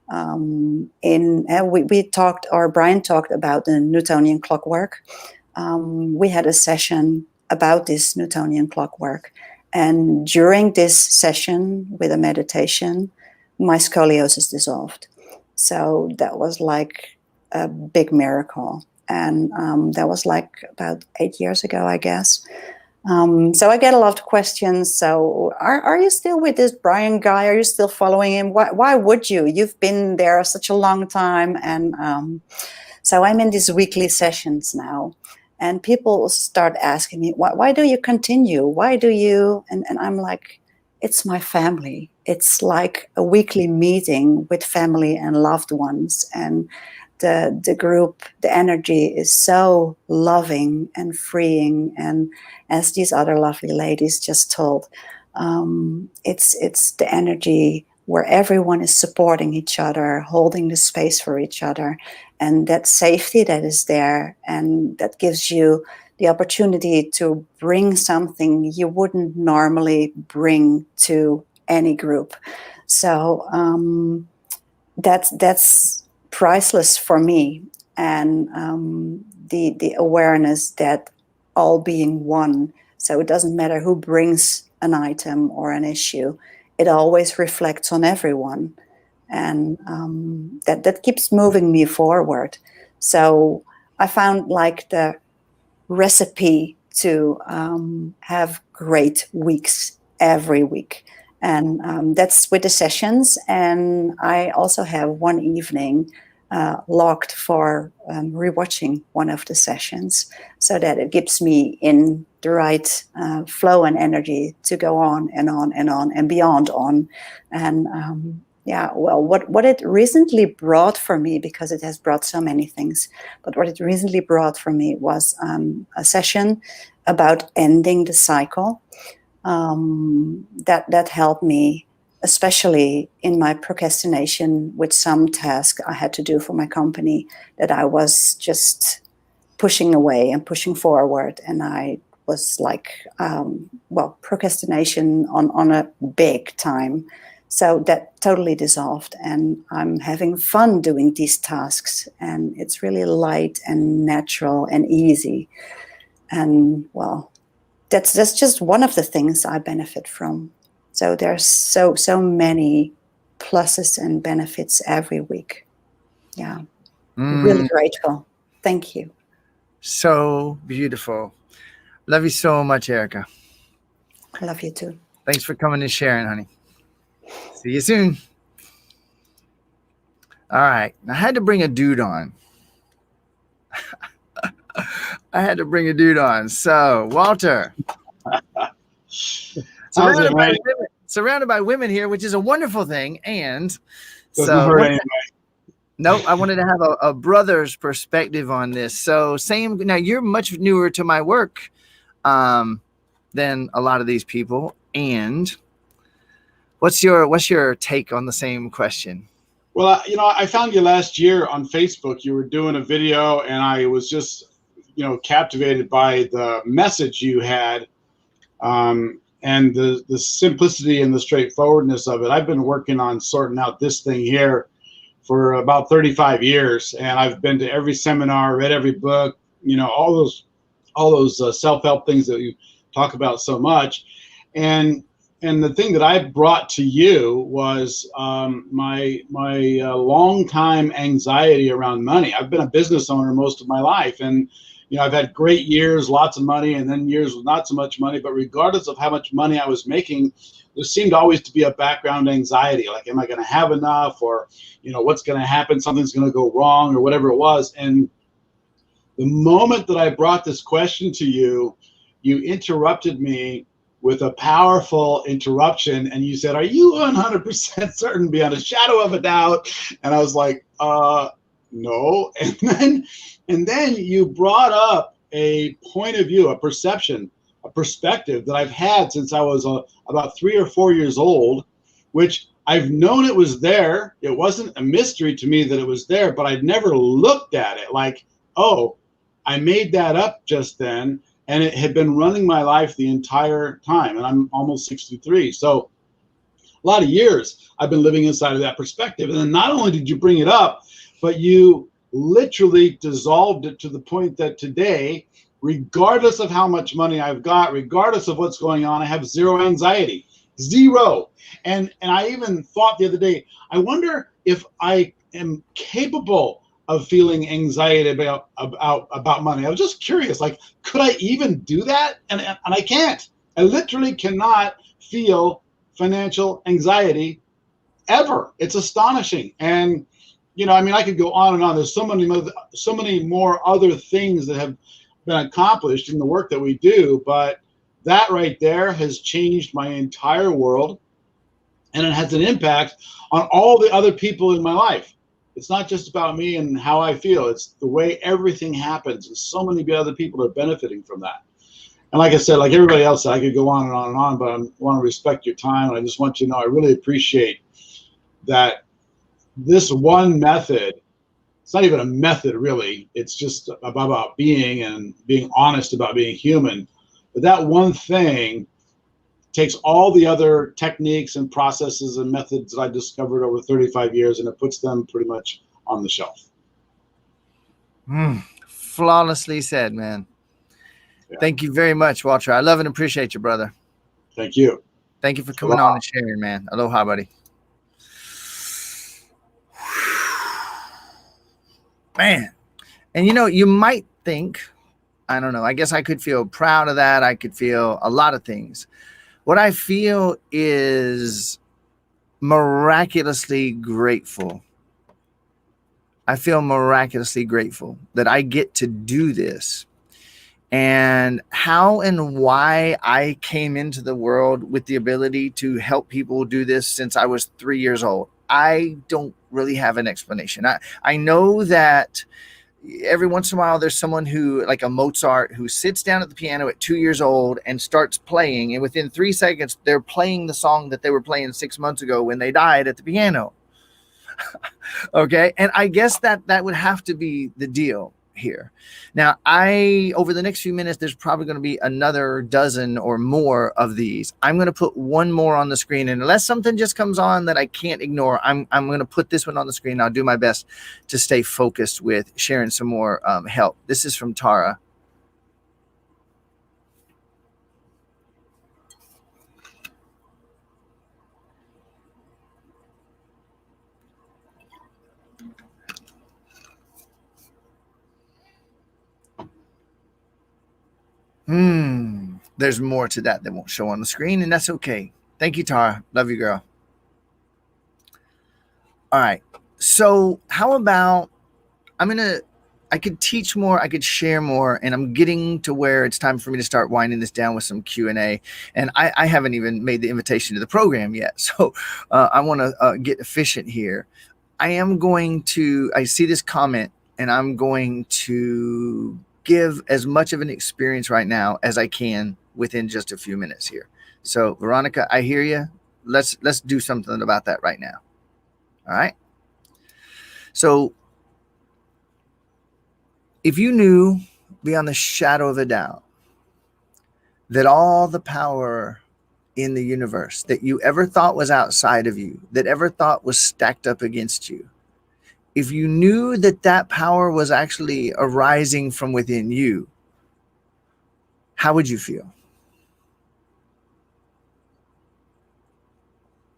We talked, or Brian talked about the Newtonian clockwork. We had a session about this Newtonian clockwork, and during this session with a meditation, my scoliosis dissolved. So that was like a big miracle, and that was like about 8 years ago, I guess. So I get a lot of questions. So are you still with this Brian guy? Are you still following him? Why would you? You've been there such a long time. And so I'm in these weekly sessions now. And people start asking me, why do you continue? Why do you? And I'm like, it's my family. It's like a weekly meeting with family and loved ones. And the group, the energy is so loving and freeing. And as these other lovely ladies just told, it's the energy where everyone is supporting each other, holding the space for each other, and that safety that is there, and that gives you the opportunity to bring something you wouldn't normally bring to any group. So that's priceless for me, and the awareness that all being one. So it doesn't matter who brings an item or an issue, it always reflects on everyone, and that keeps moving me forward. So I found like the recipe to have great weeks every week. And that's with the sessions. And I also have one evening locked for rewatching one of the sessions, so that it gives me in the right flow and energy to go on and on and on and beyond on. And yeah, well, what it recently brought for me, because it has brought so many things, but what it recently brought for me was a session about ending the cycle. That helped me, especially in my procrastination with some task I had to do for my company that I was just pushing away and pushing forward. And I was like, procrastination on a big time. So that totally dissolved, and I'm having fun doing these tasks, and it's really light and natural and easy. And well, that's just one of the things I benefit from. So there's so many pluses and benefits every week. Yeah, really grateful. Thank you. So beautiful. Love you so much, Erica. I love you too. Thanks for coming and sharing, honey. See you soon. All right. I had to bring a dude on. So, Walter. Surrounded by women here, which is a wonderful thing. And no, I wanted to have a brother's perspective on this. So now you're much newer to my work than a lot of these people. And what's your take on the same question? Well, I found you last year on Facebook. You were doing a video, and I was just, captivated by the message you had, and the simplicity and the straightforwardness of it. I've been working on sorting out this thing here for about 35 years, and I've been to every seminar, read every book, all those self-help things that you talk about so much, and the thing that I brought to you was my long-time anxiety around money. I've been a business owner most of my life, and I've had great years, lots of money, and then years with not so much money. But regardless of how much money I was making, there seemed always to be a background anxiety, like, am I going to have enough, or what's going to happen? Something's going to go wrong, or whatever it was. And the moment that I brought this question to you, you interrupted me with a powerful interruption, and you said, "Are you 100% certain, beyond a shadow of a doubt?" And I was like, no. And then you brought up a point of view, a perception, a perspective that I've had since I was about 3 or 4 years old, which I've known it was there. It wasn't a mystery to me that it was there, but I'd never looked at it like, oh, I made that up just then. And it had been running my life the entire time. And I'm almost 63. So a lot of years I've been living inside of that perspective. And then not only did you bring it up, but you literally dissolved it to the point that today, regardless of how much money I've got, regardless of what's going on, I have zero anxiety. Zero. And I even thought the other day, I wonder if I am capable of feeling anxiety about money. I was just curious, like, could I even do that? And I can't. I literally cannot feel financial anxiety ever. It's astonishing. And you know, I mean, I could go on and on. There's so many more other things that have been accomplished in the work that we do, but that right there has changed my entire world, and it has an impact on all the other people in my life. It's not just about me and how I feel. It's the way everything happens, and so many other people are benefiting from that. And like I said, like everybody else, I could go on and on and on, but I want to respect your time, and I just want you to know I really appreciate that this one method, it's not even a method really, it's just about being and being honest about being human. But that one thing takes all the other techniques and processes and methods that I discovered over 35 years, and it puts them pretty much on the shelf. Flawlessly said, man. Yeah. Thank you very much, Walter. I love and appreciate you, brother. Thank you. Thank you for coming on and sharing, man. Aloha, buddy. Man. And you know, you might think, I don't know, I guess I could feel proud of that. I could feel a lot of things. What I feel is miraculously grateful. I feel miraculously grateful that I get to do this. And how and why I came into the world with the ability to help people do this since I was 3 years old, I don't really have an explanation. I know that every once in a while there's someone who, like a Mozart, who sits down at the piano at 2 years old and starts playing, and within 3 seconds they're playing the song that they were playing 6 months ago when they died at the piano. Okay, and I guess that would have to be the deal here. Now, over the next few minutes, there's probably going to be another dozen or more of these. I'm going to put one more on the screen, and unless something just comes on that I can't ignore, I'm going to put this one on the screen. I'll do my best to stay focused with sharing some more help. This is from Tara. There's more to that won't show on the screen, and that's okay. Thank you, Tara. Love you, girl. All right. So how about, I could teach more, I could share more, and I'm getting to where it's time for me to start winding this down with some Q&A. And I haven't even made the invitation to the program yet. So I want to get efficient here. I see this comment, and I'm going to give as much of an experience right now as I can within just a few minutes here. So Veronica, I hear you. Let's do something about that right now. All right. So if you knew beyond the shadow of a doubt that all the power in the universe that you ever thought was outside of you, that ever thought was stacked up against you, if you knew that power was actually arising from within you, how would you feel?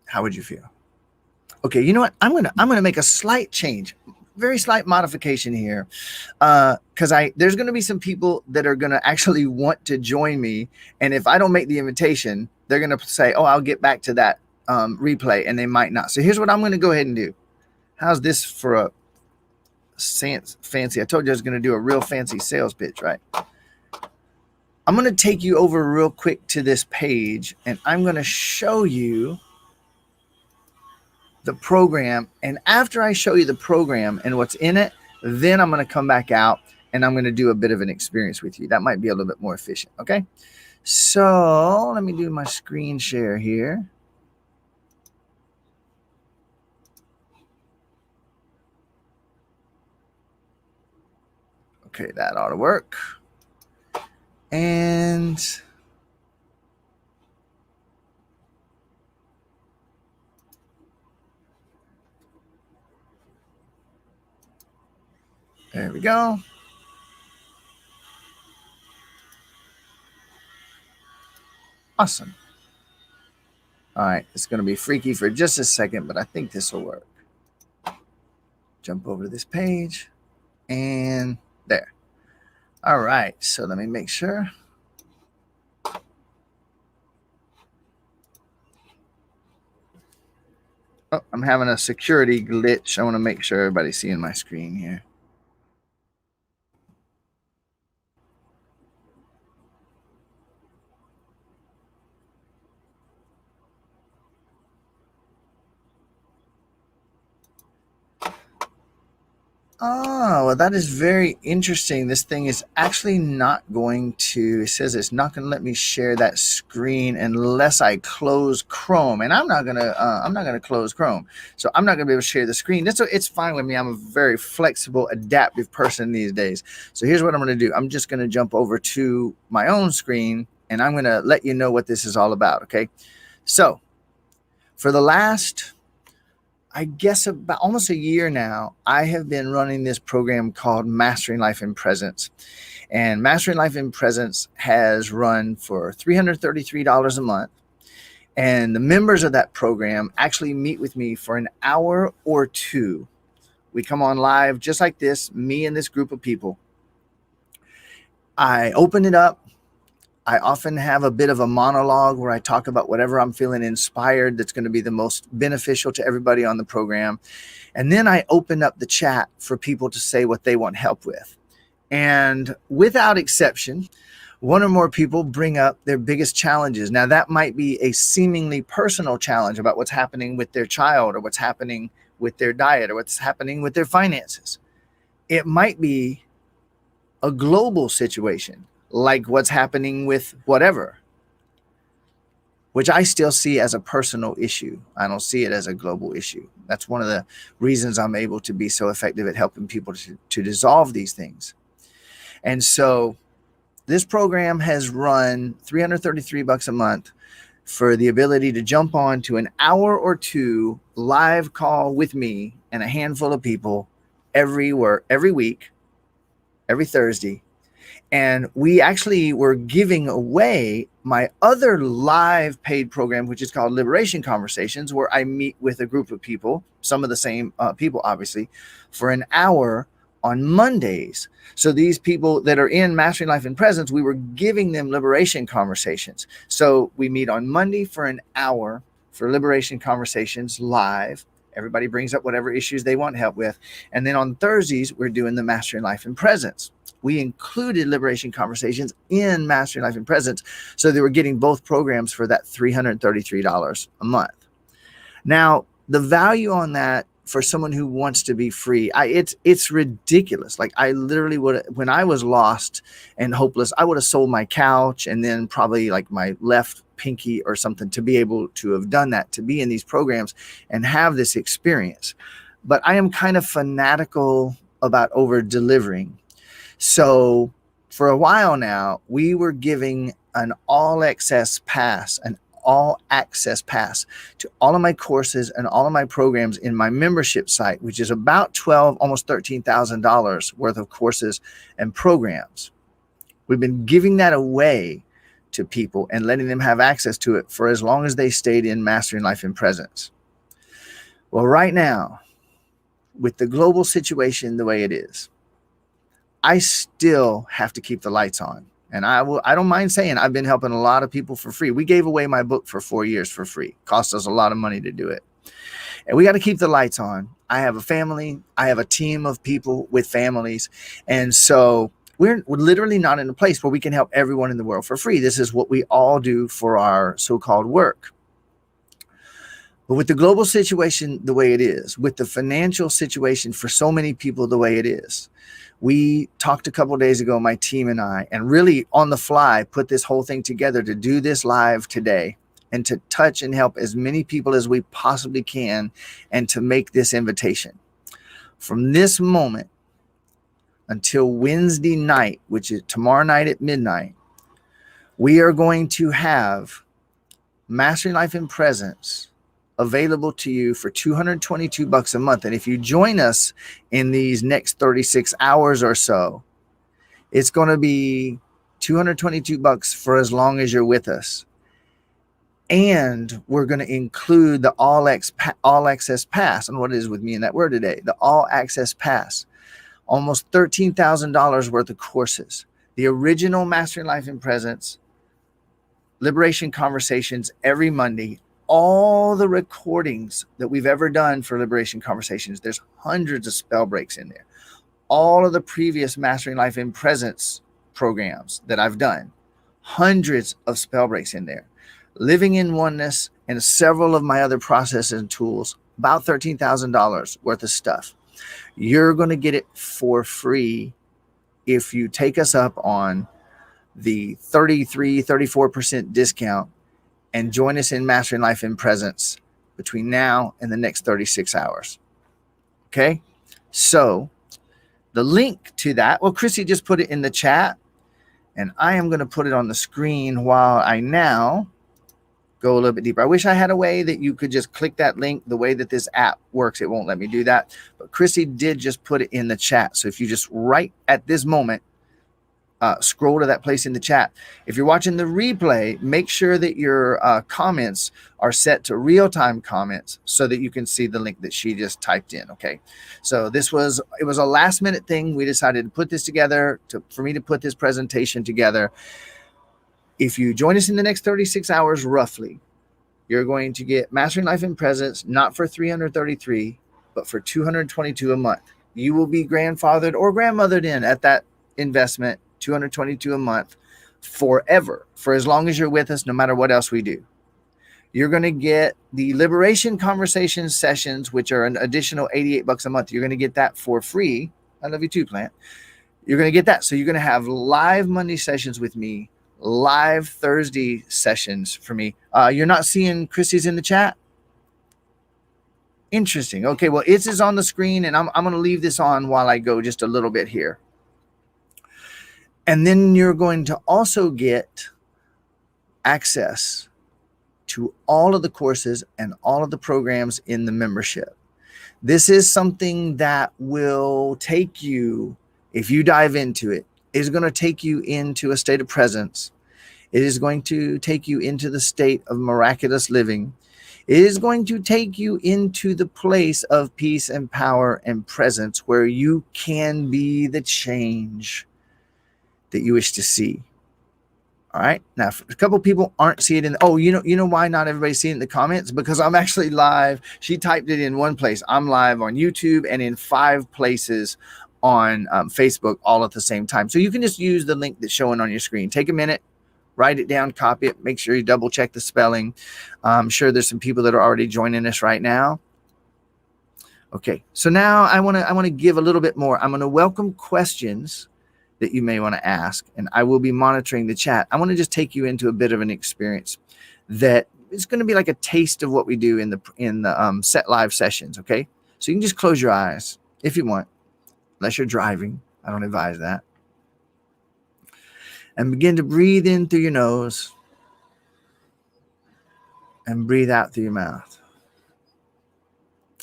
How would you feel? Okay, you know what? I'm gonna make a slight change, very slight modification here, because there's gonna be some people that are gonna actually want to join me, and if I don't make the invitation, they're gonna say, "Oh, I'll get back to that replay," and they might not. So here's what I'm gonna go ahead and do. How's this for a fancy? I told you I was gonna do a real fancy sales pitch, right? I'm gonna take you over real quick to this page, and I'm gonna show you the program. And after I show you the program and what's in it, then I'm going to come back out and I'm going to do a bit of an experience with you. That might be a little bit more efficient. Okay. So let me do my screen share here. Okay. That ought to work. And there we go. Awesome. All right. It's going to be freaky for just a second, but I think this will work. Jump over to this page. and there. All right, so let me make sure. Oh, I'm having a security glitch. I want to make sure everybody's seeing my screen here. Oh, well, that is very interesting. This thing is actually not going to, it says it's not going to let me share that screen unless I close Chrome. And I'm not going to close Chrome. So I'm not going to be able to share the screen. It's fine with me. I'm a very flexible, adaptive person these days. So here's what I'm going to do. I'm just going to jump over to my own screen and I'm going to let you know what this is all about. Okay. So for the last, I guess about almost a year now, I have been running this program called Mastering Life in Presence. And Mastering Life in Presence has run for $333 a month. And the members of that program actually meet with me for an hour or two. We come on live just like this, me and this group of people. I open it up. I often have a bit of a monologue where I talk about whatever I'm feeling inspired that's going to be the most beneficial to everybody on the program. And then I open up the chat for people to say what they want help with. And without exception, one or more people bring up their biggest challenges. Now, that might be a seemingly personal challenge about what's happening with their child or what's happening with their diet or what's happening with their finances. It might be a global situation, like what's happening with whatever, which I still see as a personal issue. I don't see it as a global issue. That's one of the reasons I'm able to be so effective at helping people to dissolve these things. And so this program has run $333 a month for the ability to jump on to an hour or two live call with me and a handful of people every week, every Thursday. And we actually were giving away my other live paid program, which is called Liberation Conversations, where I meet with a group of people, some of the same people, obviously, for an hour on Mondays. So these people that are in Mastering Life in Presence, we were giving them Liberation Conversations. So we meet on Monday for an hour for Liberation Conversations live. Everybody brings up whatever issues they want help with. And then on Thursdays, we're doing the Mastering Life in Presence. We included Liberation Conversations in Mastering Life in Presence. So they were getting both programs for that $333 a month. Now, the value on that for someone who wants to be free, it's ridiculous. Like I literally would, when I was lost and hopeless, I would have sold my couch and then probably like my left pinky or something to be able to have done that, to be in these programs and have this experience. But I am kind of fanatical about over delivering. So for a while now, we were giving an all access pass to all of my courses and all of my programs in my membership site, which is about almost $13,000 worth of courses and programs. We've been giving that away to people and letting them have access to it for as long as they stayed in Mastering Life in Presence. Well, right now, with the global situation the way it is, I still have to keep the lights on. And I don't mind saying I've been helping a lot of people for free. We gave away my book for 4 years for free. Cost us a lot of money to do it. And we got to keep the lights on. I have a family. I have a team of people with families. And so we're literally not in a place where we can help everyone in the world for free. This is what we all do for our so-called work. But with the global situation the way it is, with the financial situation for so many people the way it is, we talked a couple of days ago, my team and I, and really on the fly put this whole thing together to do this live today and to touch and help as many people as we possibly can and to make this invitation. From this moment until Wednesday night, which is tomorrow night at midnight, we are going to have Mastering Life in Presence available to you for $222 a month. And if you join us in these next 36 hours or so, it's going to be $222 for as long as you're with us. And we're going to include the all access pass. And what is with me in that word today? The all access pass almost $13,000 worth of courses. The original Mastering Life in Presence, Liberation Conversations every Monday, all the recordings that we've ever done for Liberation Conversations. There's hundreds of spell breaks in there. All of the previous Mastering Life in Presence programs that I've done, hundreds of spell breaks in there. Living in Oneness and several of my other processes and tools, about $13,000 worth of stuff. You're going to get it for free if you take us up on the 34% discount and join us in Mastering Life in Presence between now and the next 36 hours. Okay? So the link to that, well, Chrissy just put it in the chat, and I am going to put it on the screen while I now go a little bit deeper. I wish I had a way that you could just click that link the way that this app works. It won't let me do that. But Chrissy did just put it in the chat. So if you just right at this moment, scroll to that place in the chat. If you're watching the replay, make sure that your comments are set to real-time comments so that you can see the link that she just typed in. Okay. So it was a last minute thing. We decided to put this together for me to put this presentation together. If you join us in the next 36 hours, roughly, you're going to get Mastering Life in Presence, not for $333, but for $222 a month. You will be grandfathered or grandmothered in at that investment, $222 a month, forever, for as long as you're with us, no matter what else we do. You're going to get the Liberation Conversation sessions, which are an additional $88 a month. You're going to get that for free. I love you too, Plant. You're going to get that. So you're going to have live Monday sessions with me, live Thursday sessions for me. You're not seeing Chrissy's in the chat? Interesting. Okay, well, it is on the screen, and I'm going to leave this on while I go just a little bit here. And then you're going to also get access to all of the courses and all of the programs in the membership. This is something that will take you, if you dive into it, is going to take you into a state of presence. It is going to take you into the state of miraculous living. It is going to take you into the place of peace and power and presence where you can be the change that you wish to see. All right. Now, a couple of people aren't seeing it in. You know why not everybody's seeing it in the comments? Because I'm actually live. She typed it in one place. I'm live on YouTube and in 5 places on Facebook all at the same time. So you can just use the link that's showing on your screen. Take a minute, write it down, copy it, make sure you double check the spelling. I'm sure there's some people that are already joining us right now. Okay, so now I want to give a little bit more. I'm going to welcome questions that you may want to ask, and I will be monitoring the chat. I want to just take you into a bit of an experience that is going to be like a taste of what we do in the set live sessions. Okay, so you can just close your eyes if you want. Unless you're driving, I don't advise that. And begin to breathe in through your nose and breathe out through your mouth.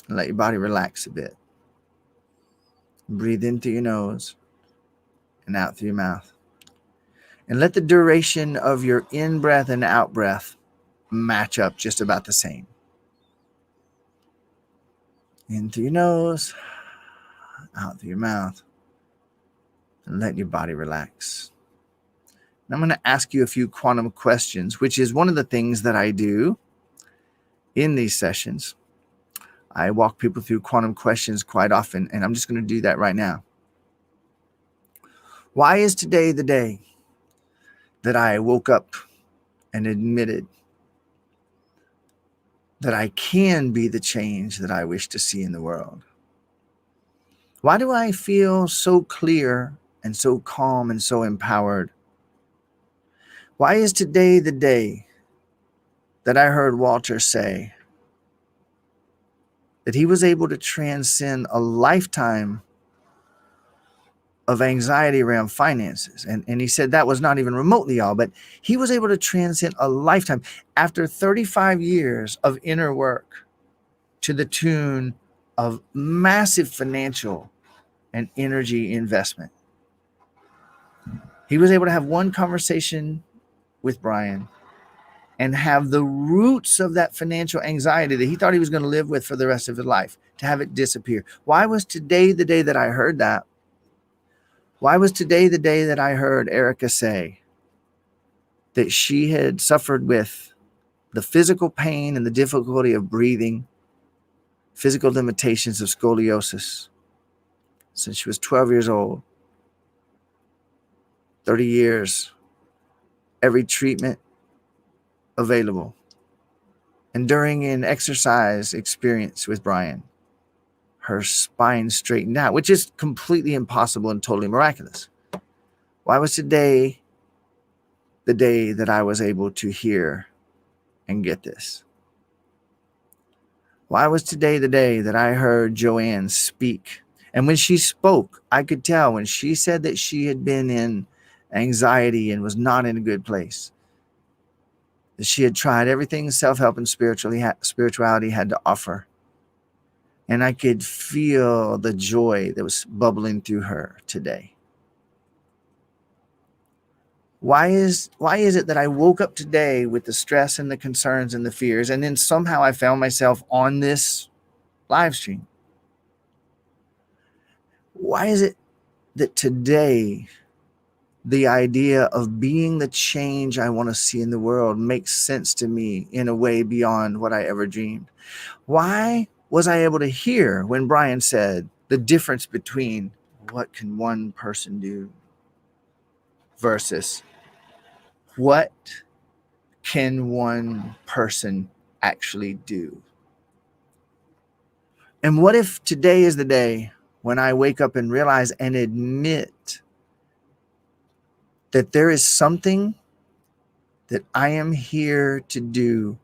And let your body relax a bit. Breathe in through your nose and out through your mouth. And let the duration of your in-breath and out-breath match up just about the same. In through your nose, out through your mouth, and let your body relax. And I'm going to ask you a few quantum questions, which is one of the things that I do in these sessions. I walk people through quantum questions quite often, and I'm just going to do that right now. Why is today the day that I woke up and admitted that I can be the change that I wish to see in the world? Why do I feel so clear and so calm and so empowered? Why is today the day that I heard Walter say that he was able to transcend a lifetime of anxiety around finances? And he said that was not even remotely all, but he was able to transcend a lifetime after 35 years of inner work to the tune of massive financial and energy investment. He was able to have one conversation with Brian and have the roots of that financial anxiety that he thought he was going to live with for the rest of his life, to have it disappear. Why was today the day that I heard that? Why was today the day that I heard Erica say that she had suffered with the physical pain and the difficulty of breathing, physical limitations of scoliosis since she was 12 years old, 30 years, every treatment available, and during an exercise experience with Brian, her spine straightened out, which is completely impossible and totally miraculous. Why was today the day that I was able to hear and get this? Why was today the day that I heard Joanne speak? And when she spoke, I could tell when she said that she had been in anxiety and was not in a good place, that she had tried everything self-help and spirituality had to offer. And I could feel the joy that was bubbling through her today. Why is it that I woke up today with the stress and the concerns and the fears, and then somehow I found myself on this live stream? Why is it that today the idea of being the change I want to see in the world makes sense to me in a way beyond what I ever dreamed? Why was I able to hear when Brian said the difference between what can one person do versus what can one person actually do? And what if today is the day when I wake up and realize and admit that there is something that I am here to do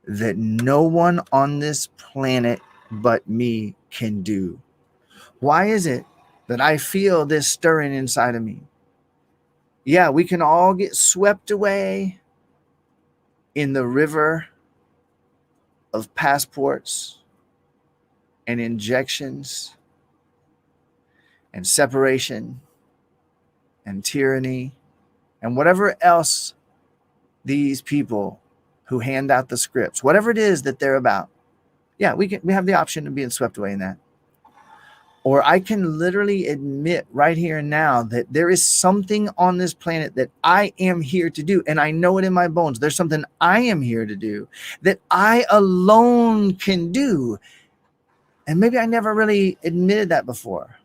that no one on this planet but me can do? Why is it that I feel this stirring inside of me? Yeah, we can all get swept away in the river of passports and injections and separation and tyranny and whatever else these people who hand out the scripts, whatever it is that they're about. Yeah, we have the option of being swept away in that. Or I can literally admit right here and now that there is something on this planet that I am here to do. And I know it in my bones. There's something I am here to do that I alone can do. And maybe I never really admitted that before.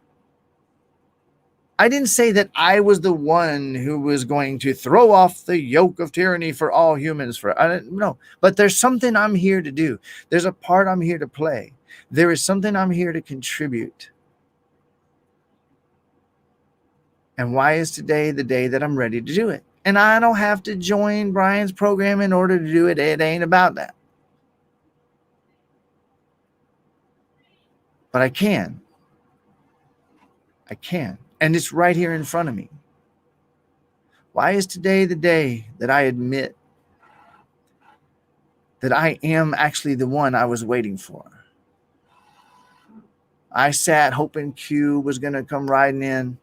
I didn't say that I was the one who was going to throw off the yoke of tyranny for all humans. No, but there's something I'm here to do. There's a part I'm here to play. There is something I'm here to contribute. And why is today the day that I'm ready to do it? And I don't have to join Brian's program in order to do it. It ain't about that. But I can. I can. And it's right here in front of me. Why is today the day that I admit that I am actually the one I was waiting for? I sat hoping Q was going to come riding in.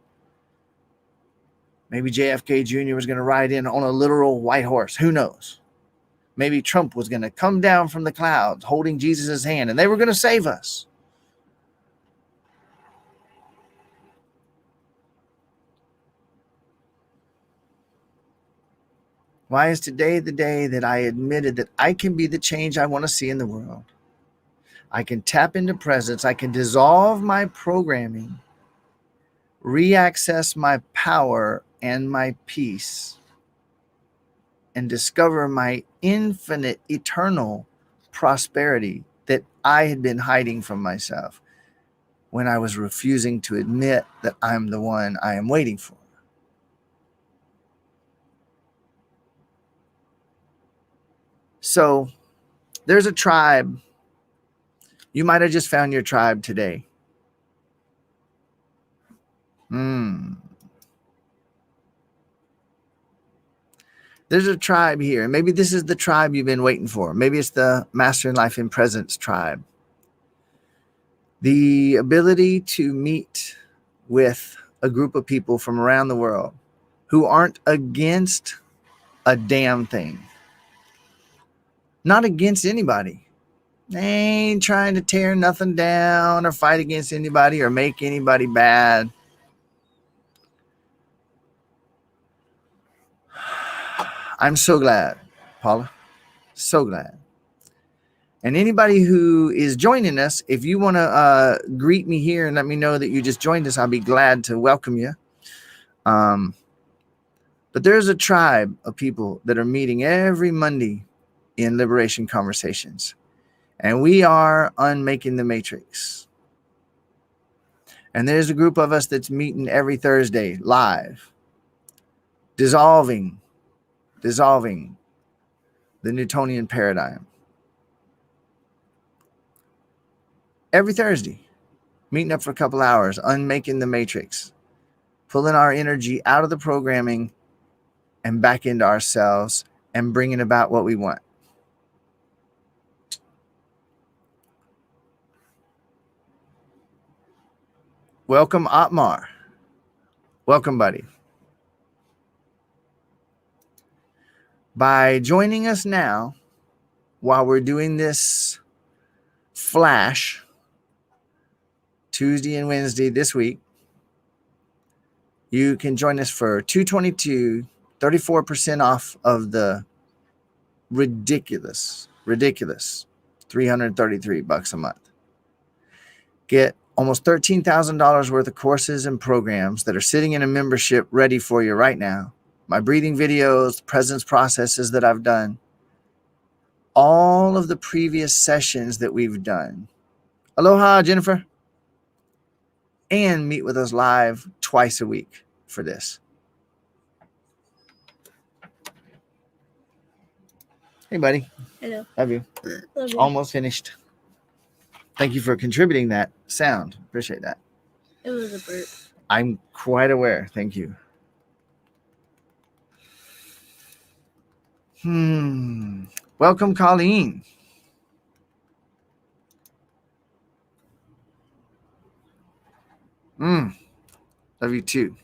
Maybe JFK Jr. was going to ride in on a literal white horse. Who knows? Maybe Trump was going to come down from the clouds holding Jesus' hand and they were going to save us. Why is today the day that I admitted that I can be the change I want to see in the world? I can tap into presence. I can dissolve my programming, re-access my power and my peace, and discover my infinite, eternal prosperity that I had been hiding from myself when I was refusing to admit that I'm the one I am waiting for. So there's a tribe. You might have just found your tribe today. There's a tribe here. And maybe this is the tribe you've been waiting for. Maybe it's the Master in Life in Presence tribe. The ability to meet with a group of people from around the world who aren't against a damn thing. Not against anybody. They ain't trying to tear nothing down or fight against anybody or make anybody bad. I'm so glad, Paula. So glad. And anybody who is joining us, if you want to greet me here and let me know that you just joined us, I'll be glad to welcome you. But there's a tribe of people that are meeting every Monday in Liberation Conversations. And we are Unmaking the Matrix. And there's a group of us that's meeting every Thursday live, dissolving the Newtonian Paradigm. Every Thursday, meeting up for a couple hours, unmaking the matrix, pulling our energy out of the programming and back into ourselves and bringing about what we want. Welcome, Atmar. Welcome, buddy. By joining us now, while we're doing this flash, Tuesday and Wednesday this week, you can join us for $222, 34% off of the ridiculous $333 a month. Get almost $13,000 worth of courses and programs that are sitting in a membership ready for you right now. My breathing videos, presence processes that I've done, all of the previous sessions that we've done. Aloha, Jennifer. And meet with us live twice a week for this. Hey, buddy. Hello. Love you. Love you. Almost finished. Thank you for contributing that sound. Appreciate that. It was a burp. I'm quite aware. Thank you. Welcome, Colleen. Love you too.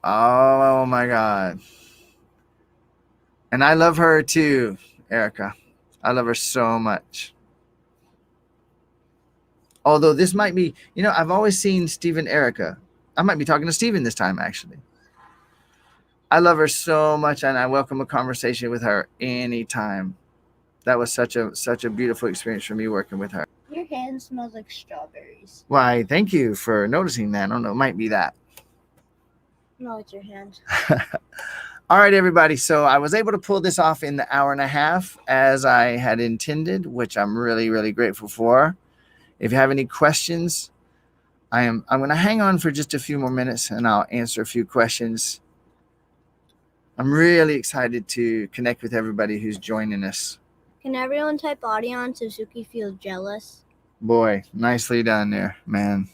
Oh my God. And I love her too, Erica. I love her so much. Although this might be, I've always seen Steve and Erica. I might be talking to Steven this time, actually. I love her so much, and I welcome a conversation with her anytime. That was such a beautiful experience for me working with her. Your hand smells like strawberries. Why, thank you for noticing that. I don't know, it might be that. No, it's your hand. All right, everybody. So I was able to pull this off in the hour and a half as I had intended, which I'm really, really grateful for. If you have any questions, I'm going to hang on for just a few more minutes and I'll answer a few questions. I'm really excited to connect with everybody who's joining us. Can everyone type audion so Suki feels jealous? Boy, nicely done there, man.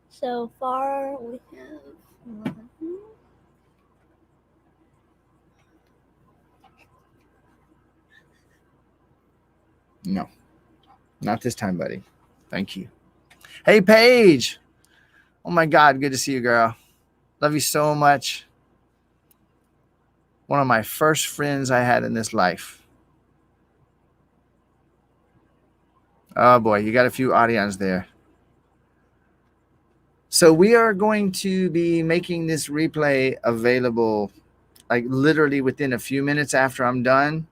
So far, we have 11. No, not this time, buddy. Thank you. Hey, Paige. Oh, my God. Good to see you, girl. Love you so much. One of my first friends I had in this life. Oh, boy. You got a few audions there. So we are going to be making this replay available like literally within a few minutes after I'm done.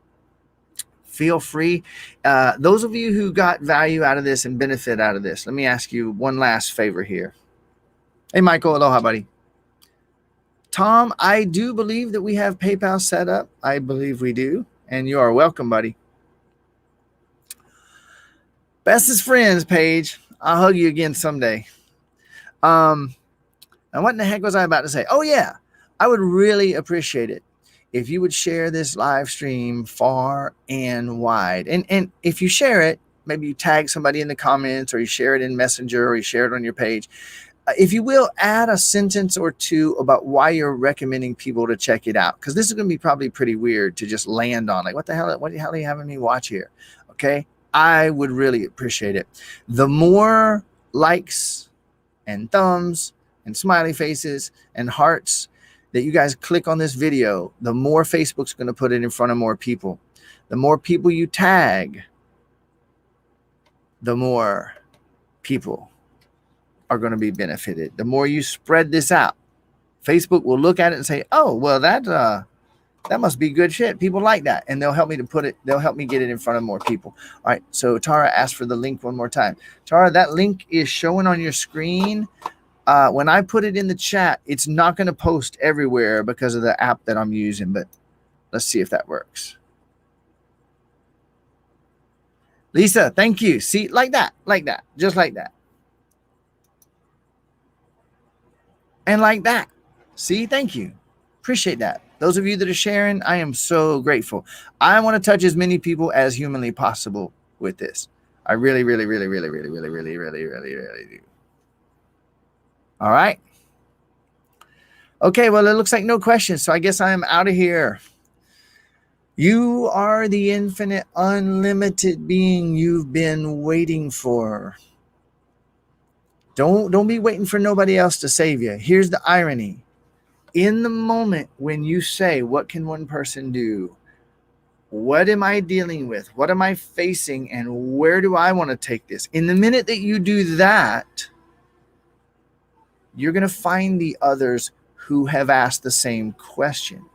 Feel free. Those of you who got value out of this and benefit out of this, let me ask you one last favor here. Hey, Michael. Aloha, buddy. Tom, I do believe that we have PayPal set up. I believe we do. And you are welcome, buddy. Bestest friends, Paige. I'll hug you again someday. And what in the heck was I about to say? Oh, yeah. I would really appreciate it if you would share this live stream far and wide. And if you share it, maybe you tag somebody in the comments or you share it in Messenger or you share it on your page. If you will, add a sentence or two about why you're recommending people to check it out. Because this is going to be probably pretty weird to just land on. Like, what the hell are you having me watch here? Okay. I would really appreciate it. The more likes and thumbs and smiley faces and hearts that you guys click on this video, the more Facebook's going to put it in front of more people. The more people you tag, the more people are going to be benefited. The more you spread this out, Facebook will look at it and say, oh, well, that must be good shit. People like that. And they'll help me they'll help me get it in front of more people. All right. So Tara asked for the link one more time. Tara, that link is showing on your screen. When I put it in the chat, it's not going to post everywhere because of the app that I'm using, but let's see if that works. Lisa, thank you. See, like that, just like that. And like that. See, thank you. Appreciate that. Those of you that are sharing, I am so grateful. I want to touch as many people as humanly possible with this. I really, really, really, really, really, really, really, really, really, really do. All right. Okay, well, it looks like no questions, so I guess I am out of here. You are the infinite, unlimited being you've been waiting for. Don't be waiting for nobody else to save you. Here's the irony. In the moment when you say, what can one person do? What am I dealing with? What am I facing? And where do I want to take this? In the minute that you do that, you're going to find the others who have asked the same question.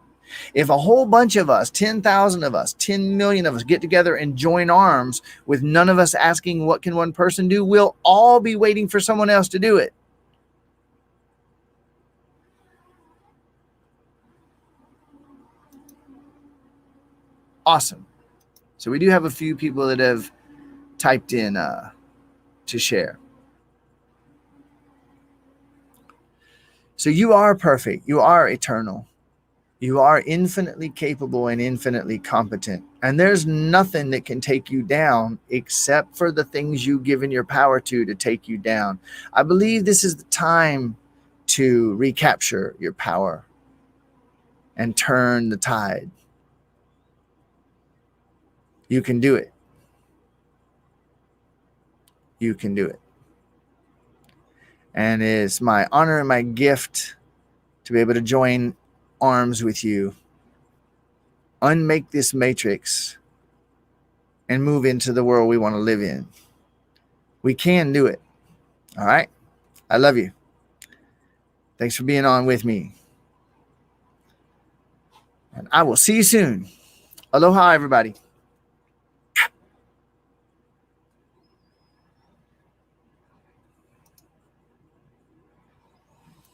If a whole bunch of us, 10,000 of us, 10 million of us get together and join arms with none of us asking what can one person do, we'll all be waiting for someone else to do it. Awesome. So we do have a few people that have typed in to share. So you are perfect. You are eternal. You are infinitely capable and infinitely competent. And there's nothing that can take you down except for the things you've given your power to take you down. I believe this is the time to recapture your power and turn the tide. You can do it. You can do it. And it's my honor and my gift to be able to join arms with you, unmake this matrix, and move into the world we want to live in. We can do it. All right. I love you. Thanks for being on with me. And I will see you soon. Aloha, everybody.